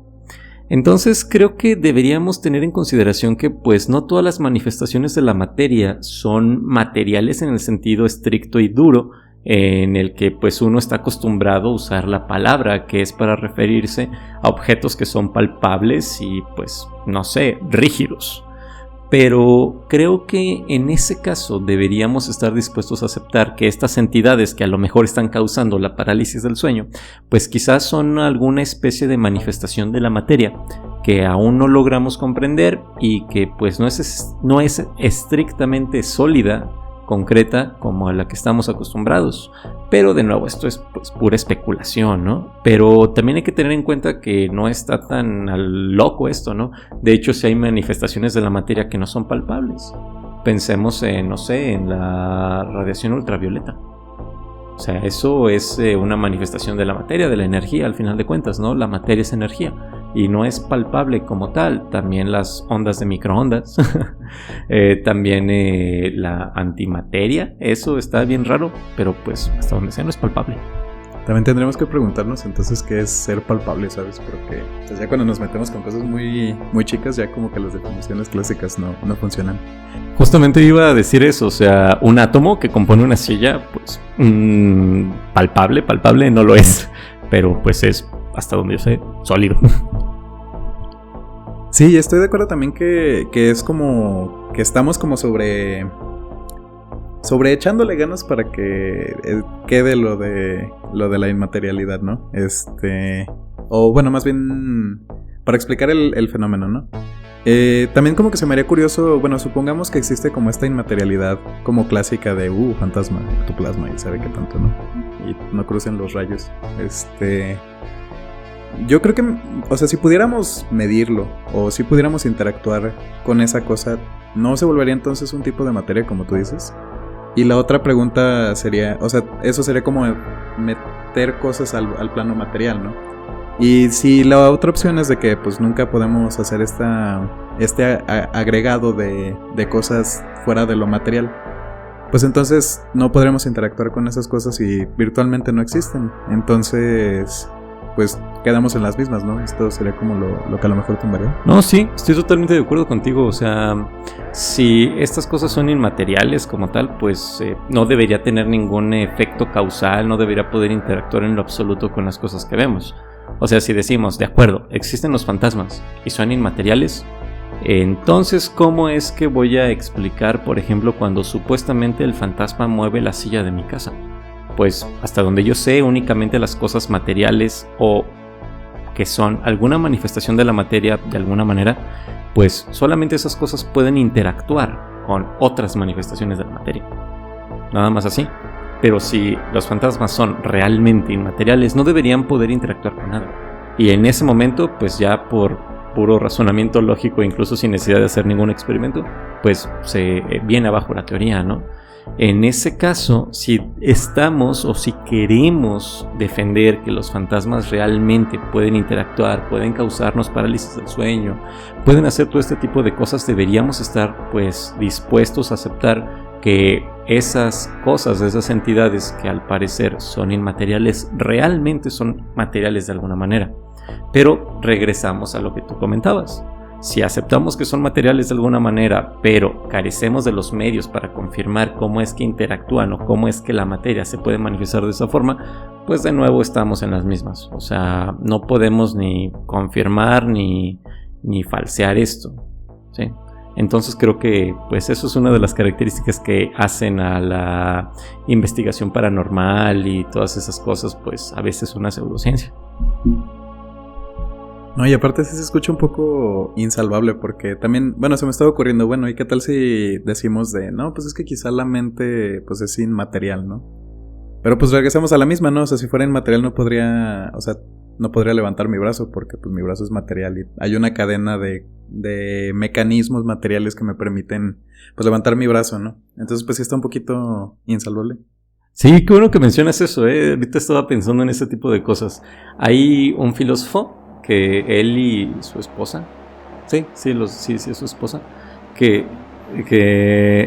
Entonces creo que deberíamos tener en consideración que pues no todas las manifestaciones de la materia son materiales en el sentido estricto y duro en el que pues uno está acostumbrado a usar la palabra, que es para referirse a objetos que son palpables y pues no sé, rígidos. Pero creo que en ese caso deberíamos estar dispuestos a aceptar que estas entidades que a lo mejor están causando la parálisis del sueño, pues quizás son alguna especie de manifestación de la materia que aún no logramos comprender y que pues no es estrictamente sólida, concreta, como a la que estamos acostumbrados. Pero de nuevo, esto es pues pura especulación, ¿no? Pero también hay que tener en cuenta que no está tan al loco esto, ¿no? De hecho, sí hay manifestaciones de la materia que no son palpables. Pensemos en, no sé, en la radiación ultravioleta. O sea, eso es una manifestación de la materia, de la energía, al final de cuentas, ¿no? La materia es energía y no es palpable como tal. También las ondas de microondas, también la antimateria, eso está bien raro, pero pues hasta donde sea no es palpable. También tendremos que preguntarnos entonces qué es ser palpable, ¿sabes? Porque pues, ya cuando nos metemos con cosas muy, muy chicas, ya como que las definiciones clásicas no funcionan. Justamente iba a decir eso, o sea, un átomo que compone una silla, pues palpable no lo es, pero pues es, hasta donde yo sé, sólido. Sí, estoy de acuerdo también que es como que estamos como sobre echándole ganas para que quede lo de la inmaterialidad, ¿no? O bueno, más bien para explicar el fenómeno, ¿no? También como que se me haría curioso, bueno, supongamos que existe como esta inmaterialidad como clásica de fantasma, ectoplasma y sabe qué tanto, ¿no? Y no crucen los rayos. Yo creo que, o sea, si pudiéramos medirlo o si pudiéramos interactuar con esa cosa, ¿no se volvería entonces un tipo de materia como tú dices? Y la otra pregunta sería, o sea, eso sería como meter cosas al plano material, ¿no? Y si la otra opción es de que pues nunca podemos hacer este agregado de cosas fuera de lo material, pues entonces no podremos interactuar con esas cosas y virtualmente no existen. Entonces, pues quedamos en las mismas, ¿no? Esto sería como lo que a lo mejor tumbaría. No, sí, estoy totalmente de acuerdo contigo. O sea, si estas cosas son inmateriales como tal, pues no debería tener ningún efecto causal, no debería poder interactuar en lo absoluto con las cosas que vemos. O sea, si decimos, de acuerdo, existen los fantasmas y son inmateriales, entonces, ¿cómo es que voy a explicar, por ejemplo, cuando supuestamente el fantasma mueve la silla de mi casa? Pues hasta donde yo sé, únicamente las cosas materiales o que son alguna manifestación de la materia de alguna manera, pues solamente esas cosas pueden interactuar con otras manifestaciones de la materia. Nada más así. Pero si los fantasmas son realmente inmateriales, no deberían poder interactuar con nada. Y en ese momento, pues ya por puro razonamiento lógico, incluso sin necesidad de hacer ningún experimento, pues se viene abajo la teoría, ¿no? En ese caso, si estamos o si queremos defender que los fantasmas realmente pueden interactuar, pueden causarnos parálisis del sueño, pueden hacer todo este tipo de cosas, deberíamos estar pues dispuestos a aceptar que esas cosas, esas entidades que al parecer son inmateriales, realmente son materiales de alguna manera. Pero regresamos a lo que tú comentabas. Si aceptamos que son materiales de alguna manera, pero carecemos de los medios para confirmar cómo es que interactúan o cómo es que la materia se puede manifestar de esa forma, pues de nuevo estamos en las mismas. O sea, no podemos ni confirmar ni falsear esto, ¿sí? Entonces creo que pues eso es una de las características que hacen a la investigación paranormal y todas esas cosas, pues a veces una pseudociencia. No, y aparte sí se escucha un poco insalvable porque también, bueno, se me estaba ocurriendo, bueno, ¿y qué tal si decimos no, pues es que quizá la mente pues es inmaterial, ¿no? Pero pues regresamos a la misma, ¿no? O sea, si fuera inmaterial no podría levantar mi brazo porque pues mi brazo es material y hay una cadena de mecanismos materiales que me permiten pues levantar mi brazo, ¿no? Entonces pues sí está un poquito insalvable. Sí, qué bueno que mencionas eso, ahorita estaba pensando en ese tipo de cosas. Hay un filósofo que él y su esposa, sí, es su esposa, que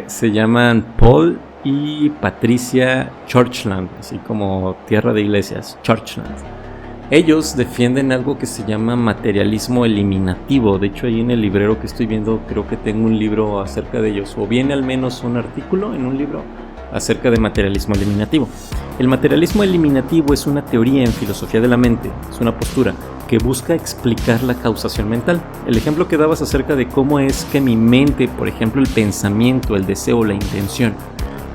se llaman Paul y Patricia Churchland, así como tierra de iglesias, Churchland. Ellos defienden algo que se llama materialismo eliminativo. De hecho, ahí en el librero que estoy viendo, creo que tengo un libro acerca de ellos, o viene al menos un artículo en un libro acerca de materialismo eliminativo. El materialismo eliminativo es una teoría en filosofía de la mente, es una postura que busca explicar la causación mental. El ejemplo que dabas acerca de cómo es que mi mente, por ejemplo, el pensamiento, el deseo, la intención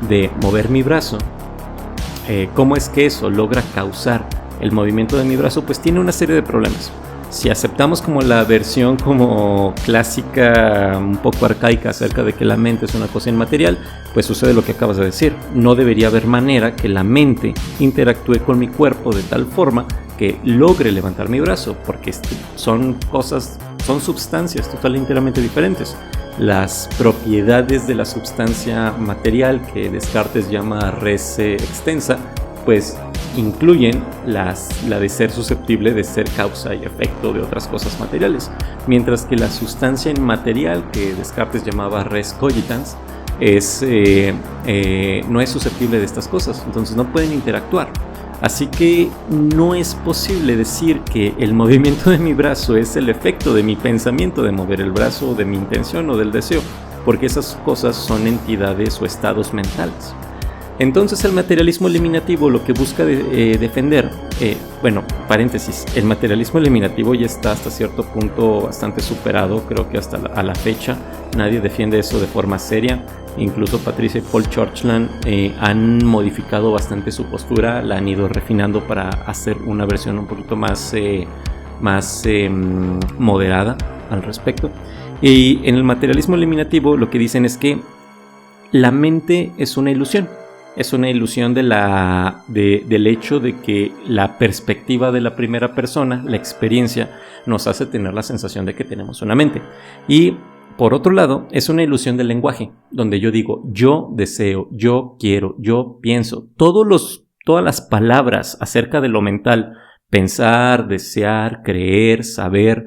de mover mi brazo, cómo es que eso logra causar el movimiento de mi brazo, pues tiene una serie de problemas. si aceptamos como la versión como clásica, un poco arcaica acerca de que la mente es una cosa inmaterial, pues sucede lo que acabas de decir. No debería haber manera que la mente interactúe con mi cuerpo de tal forma que logre levantar mi brazo, porque son sustancias totalmente diferentes. Las propiedades de la sustancia material que Descartes llama res extensa, pues incluyen la de ser susceptible de ser causa y efecto de otras cosas materiales, mientras que la sustancia inmaterial que Descartes llamaba res cogitans no es susceptible de estas cosas, entonces no pueden interactuar. Así que no es posible decir que el movimiento de mi brazo es el efecto de mi pensamiento de mover el brazo, o de mi intención o del deseo, porque esas cosas son entidades o estados mentales. Entonces el materialismo eliminativo lo que busca defender, paréntesis, el materialismo eliminativo ya está hasta cierto punto bastante superado, creo que hasta a la fecha nadie defiende eso de forma seria. Incluso Patricia y Paul Churchland han modificado bastante su postura, la han ido refinando para hacer una versión un poquito más moderada al respecto. Y en el materialismo eliminativo lo que dicen es que la mente es una ilusión. Es una ilusión del hecho de que la perspectiva de la primera persona, la experiencia, nos hace tener la sensación de que tenemos una mente. Y por otro lado, es una ilusión del lenguaje, donde yo digo, yo deseo, yo quiero, yo pienso. Todas las palabras acerca de lo mental, pensar, desear, creer, saber,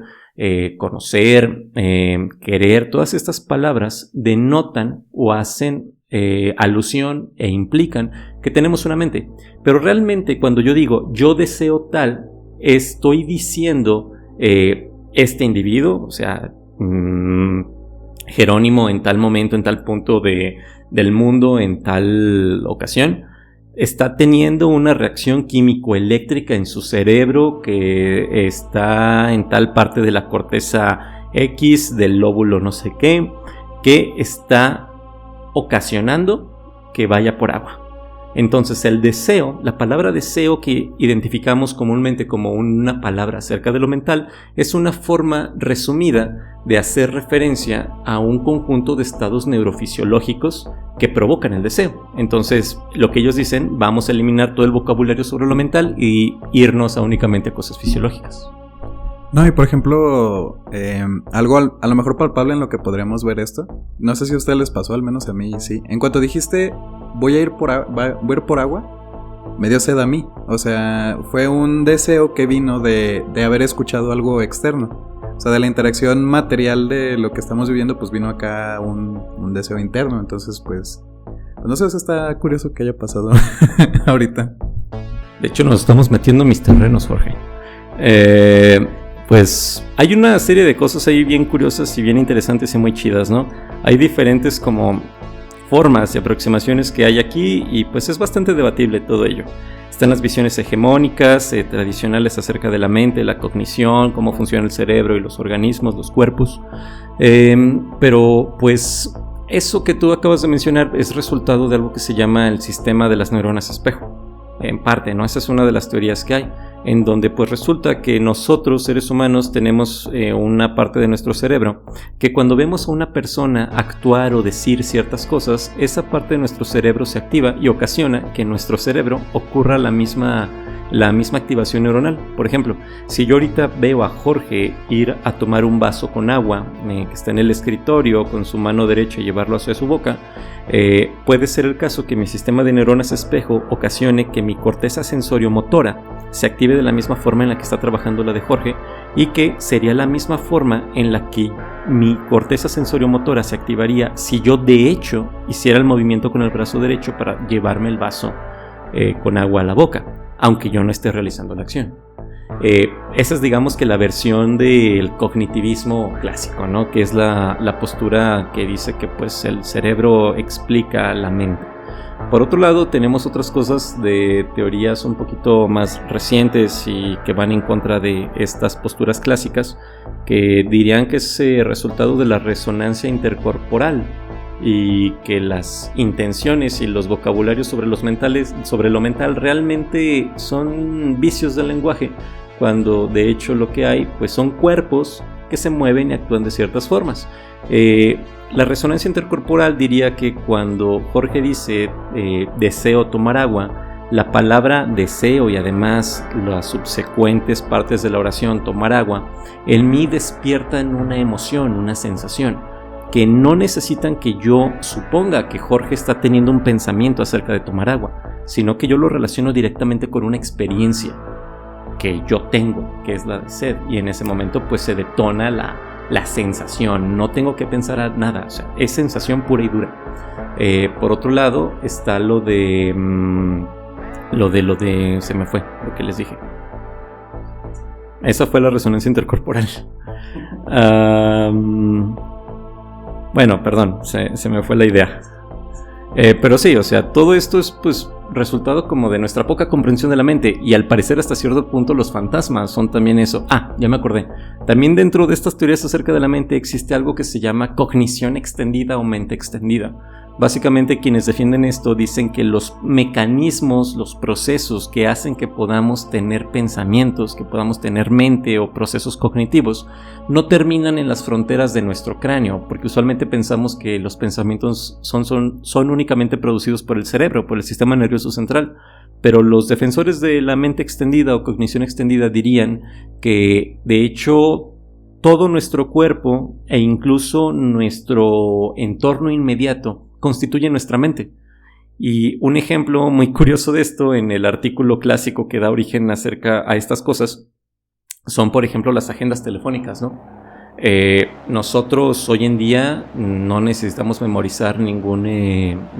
conocer, querer, todas estas palabras denotan o hacen alusión e implican que tenemos una mente. Pero realmente cuando yo digo yo deseo tal, estoy diciendo este individuo, o sea, Jerónimo en tal momento, en tal punto del mundo, en tal ocasión, está teniendo una reacción químico-eléctrica en su cerebro que está en tal parte de la corteza X, del lóbulo no sé qué, que está ocasionando que vaya por agua. Entonces el deseo, la palabra deseo que identificamos comúnmente como una palabra acerca de lo mental, es una forma resumida de hacer referencia a un conjunto de estados neurofisiológicos que provocan el deseo. Entonces lo que ellos dicen, vamos a eliminar todo el vocabulario sobre lo mental y irnos a únicamente cosas fisiológicas. No, y por ejemplo, algo a lo mejor palpable en lo que podríamos ver esto, no sé si a ustedes les pasó, al menos a mí sí. En cuanto dijiste, voy a ir por agua, me dio sed a mí. O sea, fue un deseo que vino de haber escuchado algo externo. O sea, de la interacción material de lo que estamos viviendo, pues vino acá un deseo interno. Entonces, pues no sé, eso está curioso que haya pasado ahorita. De hecho, nos estamos metiendo en mis terrenos, Jorge. Pues hay una serie de cosas ahí bien curiosas y bien interesantes y muy chidas, ¿no? Hay diferentes como formas y aproximaciones que hay aquí y pues es bastante debatible todo ello. Están las visiones hegemónicas, tradicionales acerca de la mente, la cognición, cómo funciona el cerebro y los organismos, los cuerpos. Pero pues eso que tú acabas de mencionar es resultado de algo que se llama el sistema de las neuronas espejo. En parte, ¿no? Esa es una de las teorías que hay, en donde pues resulta que nosotros, seres humanos, tenemos una parte de nuestro cerebro que cuando vemos a una persona actuar o decir ciertas cosas, esa parte de nuestro cerebro se activa y ocasiona que en nuestro cerebro ocurra la misma activación neuronal. Por ejemplo, si yo ahorita veo a Jorge ir a tomar un vaso con agua que está en el escritorio con su mano derecha y llevarlo hacia su boca, puede ser el caso que mi sistema de neuronas espejo ocasione que mi corteza sensorio-motora se active de la misma forma en la que está trabajando la de Jorge y que sería la misma forma en la que mi corteza sensorio-motora se activaría si yo de hecho hiciera el movimiento con el brazo derecho para llevarme el vaso con agua a la boca, aunque yo no esté realizando la acción. Esa es, digamos, que la versión del cognitivismo clásico, ¿no? Que es la postura que dice que pues el cerebro explica la mente. Por otro lado, tenemos otras cosas de teorías un poquito más recientes y que van en contra de estas posturas clásicas, que dirían que es resultado de la resonancia intercorporal y que las intenciones y los vocabularios sobre lo mental realmente son vicios del lenguaje, cuando de hecho lo que hay pues son cuerpos que se mueven y actúan de ciertas formas. La resonancia intercorporal diría que cuando Jorge dice deseo tomar agua, la palabra deseo y además las subsecuentes partes de la oración tomar agua, en mí despiertan una emoción, una sensación, que no necesitan que yo suponga que Jorge está teniendo un pensamiento acerca de tomar agua, sino que yo lo relaciono directamente con una experiencia que yo tengo, que es la de sed, y en ese momento pues se detona la sensación, no tengo que pensar nada, o sea, es sensación pura y dura. Por otro lado está lo de se me fue lo que les dije. Esa fue la resonancia intercorporal. Bueno, perdón, se me fue la idea. Pero sí, o sea, todo esto es pues resultado como de nuestra poca comprensión de la mente, y al parecer hasta cierto punto los fantasmas son también eso. Ya me acordé. También dentro de estas teorías acerca de la mente existe algo que se llama cognición extendida o mente extendida. Básicamente quienes defienden esto dicen que los mecanismos, los procesos que hacen que podamos tener pensamientos, que podamos tener mente o procesos cognitivos, no terminan en las fronteras de nuestro cráneo, porque usualmente pensamos que los pensamientos son únicamente producidos por el cerebro, por el sistema nervioso central, pero los defensores de la mente extendida o cognición extendida dirían que de hecho todo nuestro cuerpo e incluso nuestro entorno inmediato constituye nuestra mente. Y un ejemplo muy curioso de esto en el artículo clásico que da origen acerca a estas cosas son, por ejemplo, las agendas telefónicas, ¿no? Nosotros hoy en día no necesitamos memorizar ningún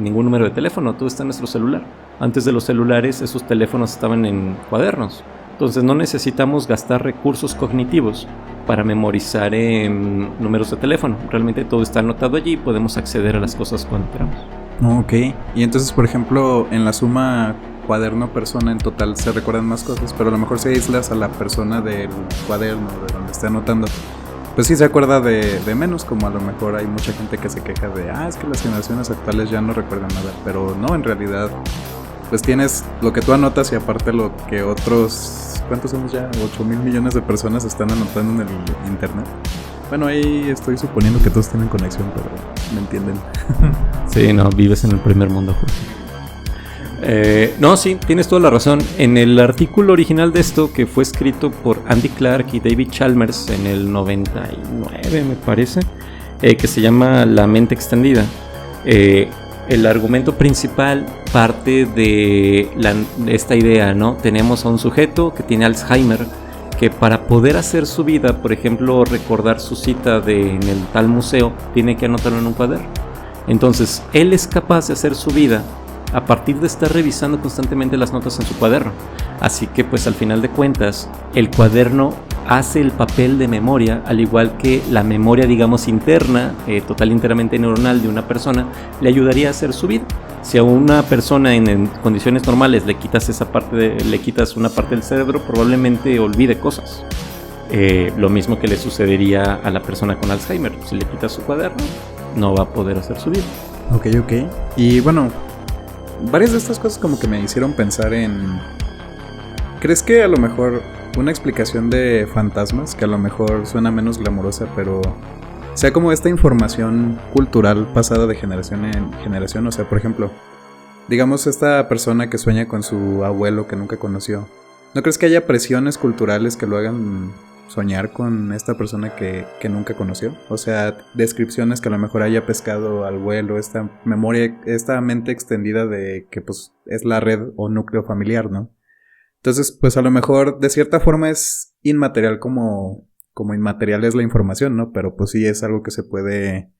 número de teléfono, todo está en nuestro celular. Antes de los celulares esos teléfonos estaban en cuadernos, entonces no necesitamos gastar recursos cognitivos para memorizar números de teléfono. Realmente todo está anotado allí y podemos acceder a las cosas cuando queramos. Ok, y entonces por ejemplo en la suma cuaderno-persona en total se recuerdan más cosas, pero a lo mejor si aíslas a la persona del cuaderno, de donde está anotando, pues sí se acuerda de menos, como a lo mejor hay mucha gente que se queja de es que las generaciones actuales ya no recuerdan nada, pero no, en realidad pues tienes lo que tú anotas y aparte lo que otros, ¿cuántos somos ya? 8,000 millones de personas están anotando en el internet. Bueno, ahí estoy suponiendo que todos tienen conexión, pero ¿me entienden? Sí, no, vives en el primer mundo, Jorge. No, sí, tienes toda la razón. En el artículo original de esto, que fue escrito por Andy Clark y David Chalmers en el 99, me parece, que se llama La mente extendida, el argumento principal parte de esta idea, ¿no? Tenemos a un sujeto que tiene Alzheimer, que para poder hacer su vida, por ejemplo, recordar su cita en el tal museo, tiene que anotarlo en un cuaderno. Entonces, él es capaz de hacer su vida a partir de estar revisando constantemente las notas en su cuaderno. Así que, pues, al final de cuentas, el cuaderno hace el papel de memoria, al igual que la memoria, digamos, interna, total enteramente neuronal de una persona, le ayudaría a hacer su vida. Si a una persona en condiciones normales le quitas una parte del cerebro, probablemente olvide cosas. Lo mismo que le sucedería a la persona con Alzheimer. Si le quitas su cuaderno, no va a poder hacer su vida. Ok. Y bueno, varias de estas cosas como que me hicieron pensar en... ¿Crees que a lo mejor una explicación de fantasmas, que a lo mejor suena menos glamurosa, pero sea como esta información cultural pasada de generación en generación? O sea, por ejemplo, digamos esta persona que sueña con su abuelo que nunca conoció, ¿no crees que haya presiones culturales que lo hagan soñar con esta persona que nunca conoció? O sea, descripciones que a lo mejor haya pescado al vuelo, esta memoria, esta mente extendida de que pues es la red o núcleo familiar, ¿no? Entonces, pues a lo mejor de cierta forma es inmaterial como inmaterial es la información, ¿no? Pero pues sí es algo que se puede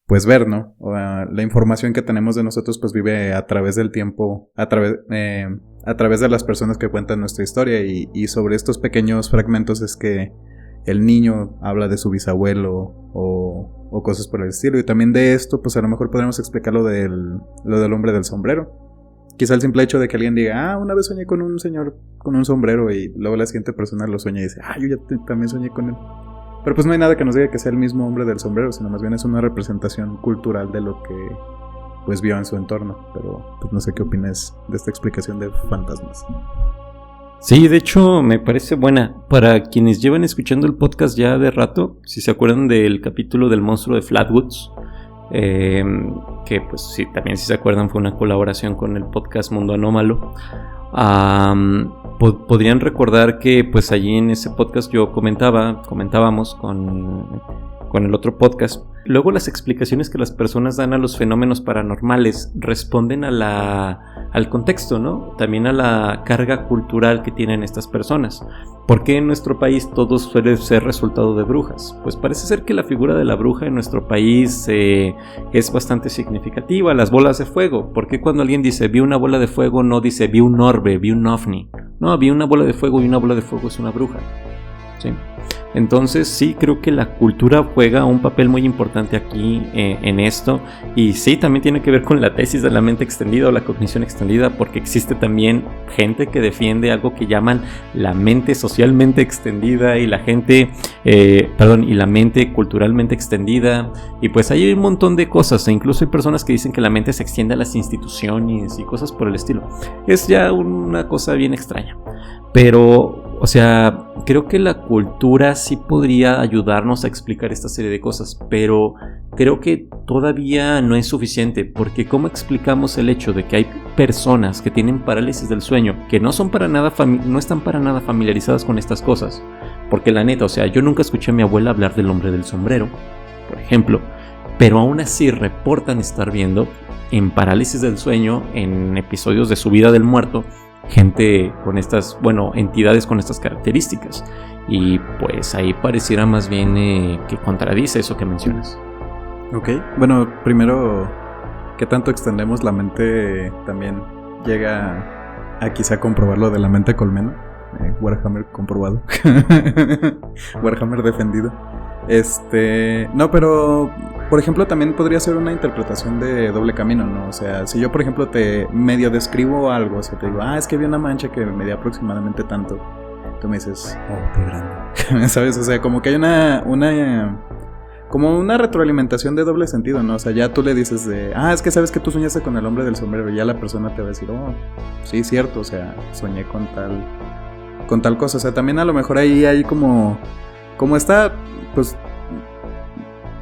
pues ver, ¿no? La información que tenemos de nosotros pues vive a través del tiempo, a través de las personas que cuentan nuestra historia, y sobre estos pequeños fragmentos es que el niño habla de su bisabuelo o cosas por el estilo. Y también de esto pues a lo mejor podemos explicar lo del hombre del sombrero. Quizá el simple hecho de que alguien diga, una vez soñé con un señor con un sombrero, y luego la siguiente persona lo sueña y dice, yo ya también soñé con él. Pero pues no hay nada que nos diga que sea el mismo hombre del sombrero, sino más bien es una representación cultural de lo que pues vio en su entorno. Pero pues no sé qué opinas de esta explicación de fantasmas. Sí, de hecho me parece buena. Para quienes llevan escuchando el podcast ya de rato, si se acuerdan del capítulo del monstruo de Flatwoods, que pues sí, también si se acuerdan fue una colaboración con el podcast Mundo Anómalo. Podrían recordar que pues allí en ese podcast yo comentábamos con el otro podcast. Luego las explicaciones que las personas dan a los fenómenos paranormales responden al contexto, ¿no? También a la carga cultural que tienen estas personas. ¿Por qué en nuestro país todo suele ser resultado de brujas? Pues parece ser que la figura de la bruja en nuestro país es bastante significativa. Las bolas de fuego. ¿Por qué cuando alguien dice vi una bola de fuego no dice vi un orbe, vi un ovni? No, vi una bola de fuego y una bola de fuego es una bruja. ¿Sí? Entonces sí creo que la cultura juega un papel muy importante aquí en esto, y sí también tiene que ver con la tesis de la mente extendida o la cognición extendida, porque existe también gente que defiende algo que llaman la mente socialmente extendida y la mente culturalmente extendida, y pues hay un montón de cosas, e incluso hay personas que dicen que la mente se extiende a las instituciones y cosas por el estilo. Es ya una cosa bien extraña, pero o sea, creo que la cultura sí podría ayudarnos a explicar esta serie de cosas, pero creo que todavía no es suficiente, porque ¿cómo explicamos el hecho de que hay personas que tienen parálisis del sueño que no están para nada familiarizadas con estas cosas? Porque la neta, o sea, yo nunca escuché a mi abuela hablar del hombre del sombrero, por ejemplo, pero aún así reportan estar viendo en parálisis del sueño, en episodios de subida del muerto, gente con entidades con estas características, y pues ahí pareciera más bien que contradice eso que mencionas. Ok, bueno, primero, ¿qué tanto extendemos la mente? También llega a quizá comprobar lo de la mente colmena. Warhammer comprobado. Warhammer defendido. No, pero por ejemplo también podría ser una interpretación de doble camino, ¿no? O sea, si yo por ejemplo te medio describo algo, o sea, te digo, es que vi una mancha que medía aproximadamente tanto, tú me dices, qué grande. ¿Sabes? O sea, como que hay como una retroalimentación de doble sentido, ¿no? O sea, ya tú le dices es que sabes que tú soñaste con el hombre del sombrero, y ya la persona te va a decir, sí, cierto, o sea, soñé con tal cosa. O sea, también a lo mejor ahí hay como esta, pues,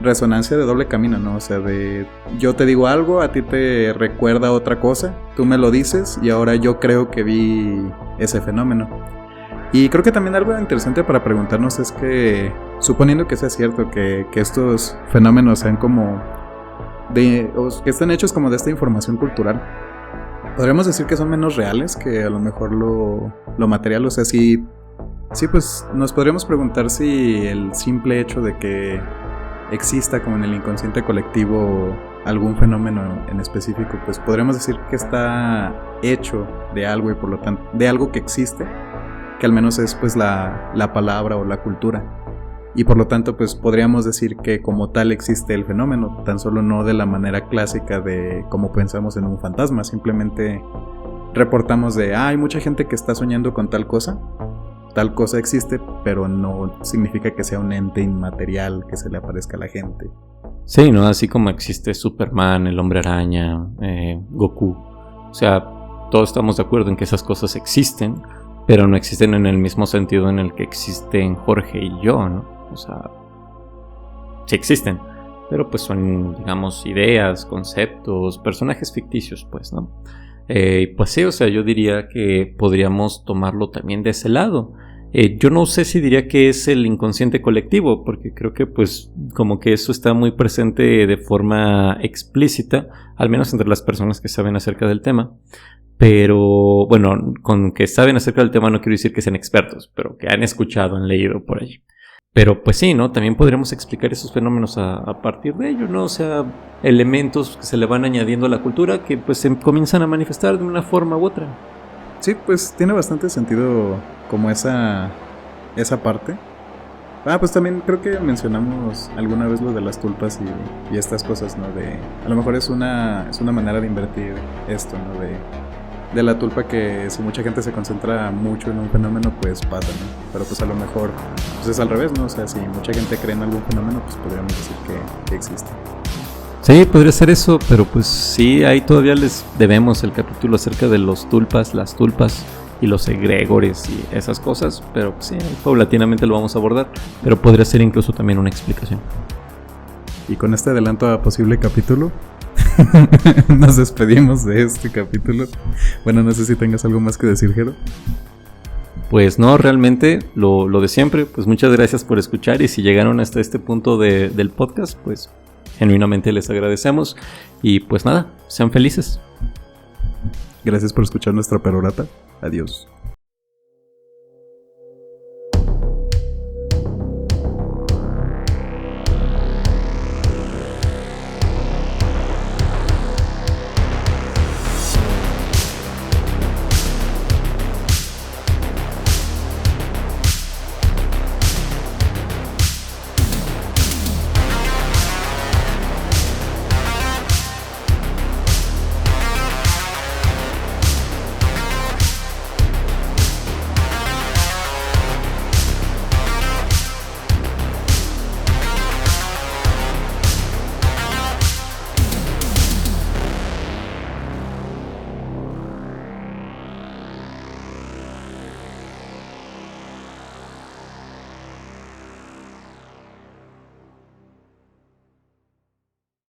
resonancia de doble camino, ¿no? O sea, yo te digo algo, a ti te recuerda otra cosa, tú me lo dices y ahora yo creo que vi ese fenómeno. Y creo que también algo interesante para preguntarnos es que, suponiendo que sea cierto que estos fenómenos sean como o que estén hechos como de esta información cultural, podríamos decir que son menos reales que a lo mejor lo material. O sea, sí, pues nos podríamos preguntar si el simple hecho de que exista como en el inconsciente colectivo algún fenómeno en específico, pues podríamos decir que está hecho de algo, y por lo tanto de algo que existe, que al menos es pues la palabra o la cultura, y por lo tanto pues podríamos decir que como tal existe el fenómeno, tan solo no de la manera clásica de como pensamos en un fantasma. Simplemente reportamos hay mucha gente que está soñando con tal cosa existe, pero no significa que sea un ente inmaterial que se le aparezca a la gente. Sí, ¿no? Así como existe Superman, el Hombre Araña, Goku. O sea, todos estamos de acuerdo en que esas cosas existen, pero no existen en el mismo sentido en el que existen Jorge y yo, ¿no? O sea, sí existen, pero pues son, digamos, ideas, conceptos, personajes ficticios, pues, ¿no? Pues sí, o sea, yo diría que podríamos tomarlo también de ese lado. Yo no sé si diría que es el inconsciente colectivo, porque creo que pues como que eso está muy presente de forma explícita, al menos entre las personas que saben acerca del tema. Pero bueno, con que saben acerca del tema no quiero decir que sean expertos, pero que han escuchado, han leído por allí. Pero pues sí, ¿no? También podríamos explicar esos fenómenos a partir de ello, ¿no? O sea, elementos que se le van añadiendo a la cultura que pues se comienzan a manifestar de una forma u otra. Sí, pues tiene bastante sentido como esa parte. Pues también creo que mencionamos alguna vez lo de las tulpas y estas cosas, ¿no? A lo mejor es una manera de invertir esto, ¿no? De la tulpa, que si mucha gente se concentra mucho en un fenómeno, pues pasa, ¿no? Pero pues a lo mejor pues es al revés, ¿no? O sea, si mucha gente cree en algún fenómeno, pues podríamos decir que existe. Sí, podría ser eso, pero pues sí, ahí todavía les debemos el capítulo acerca de las tulpas, y los egregores y esas cosas, pero pues, sí, paulatinamente lo vamos a abordar, pero podría ser incluso también una explicación. Y con este adelanto a posible capítulo, nos despedimos de este capítulo. Bueno, no sé si tengas algo más que decir, Jero. Pues no, realmente lo de siempre. Pues muchas gracias por escuchar, y si llegaron hasta este punto del podcast, pues genuinamente les agradecemos. Y pues nada, sean felices. Gracias por escuchar nuestra perorata. Adiós.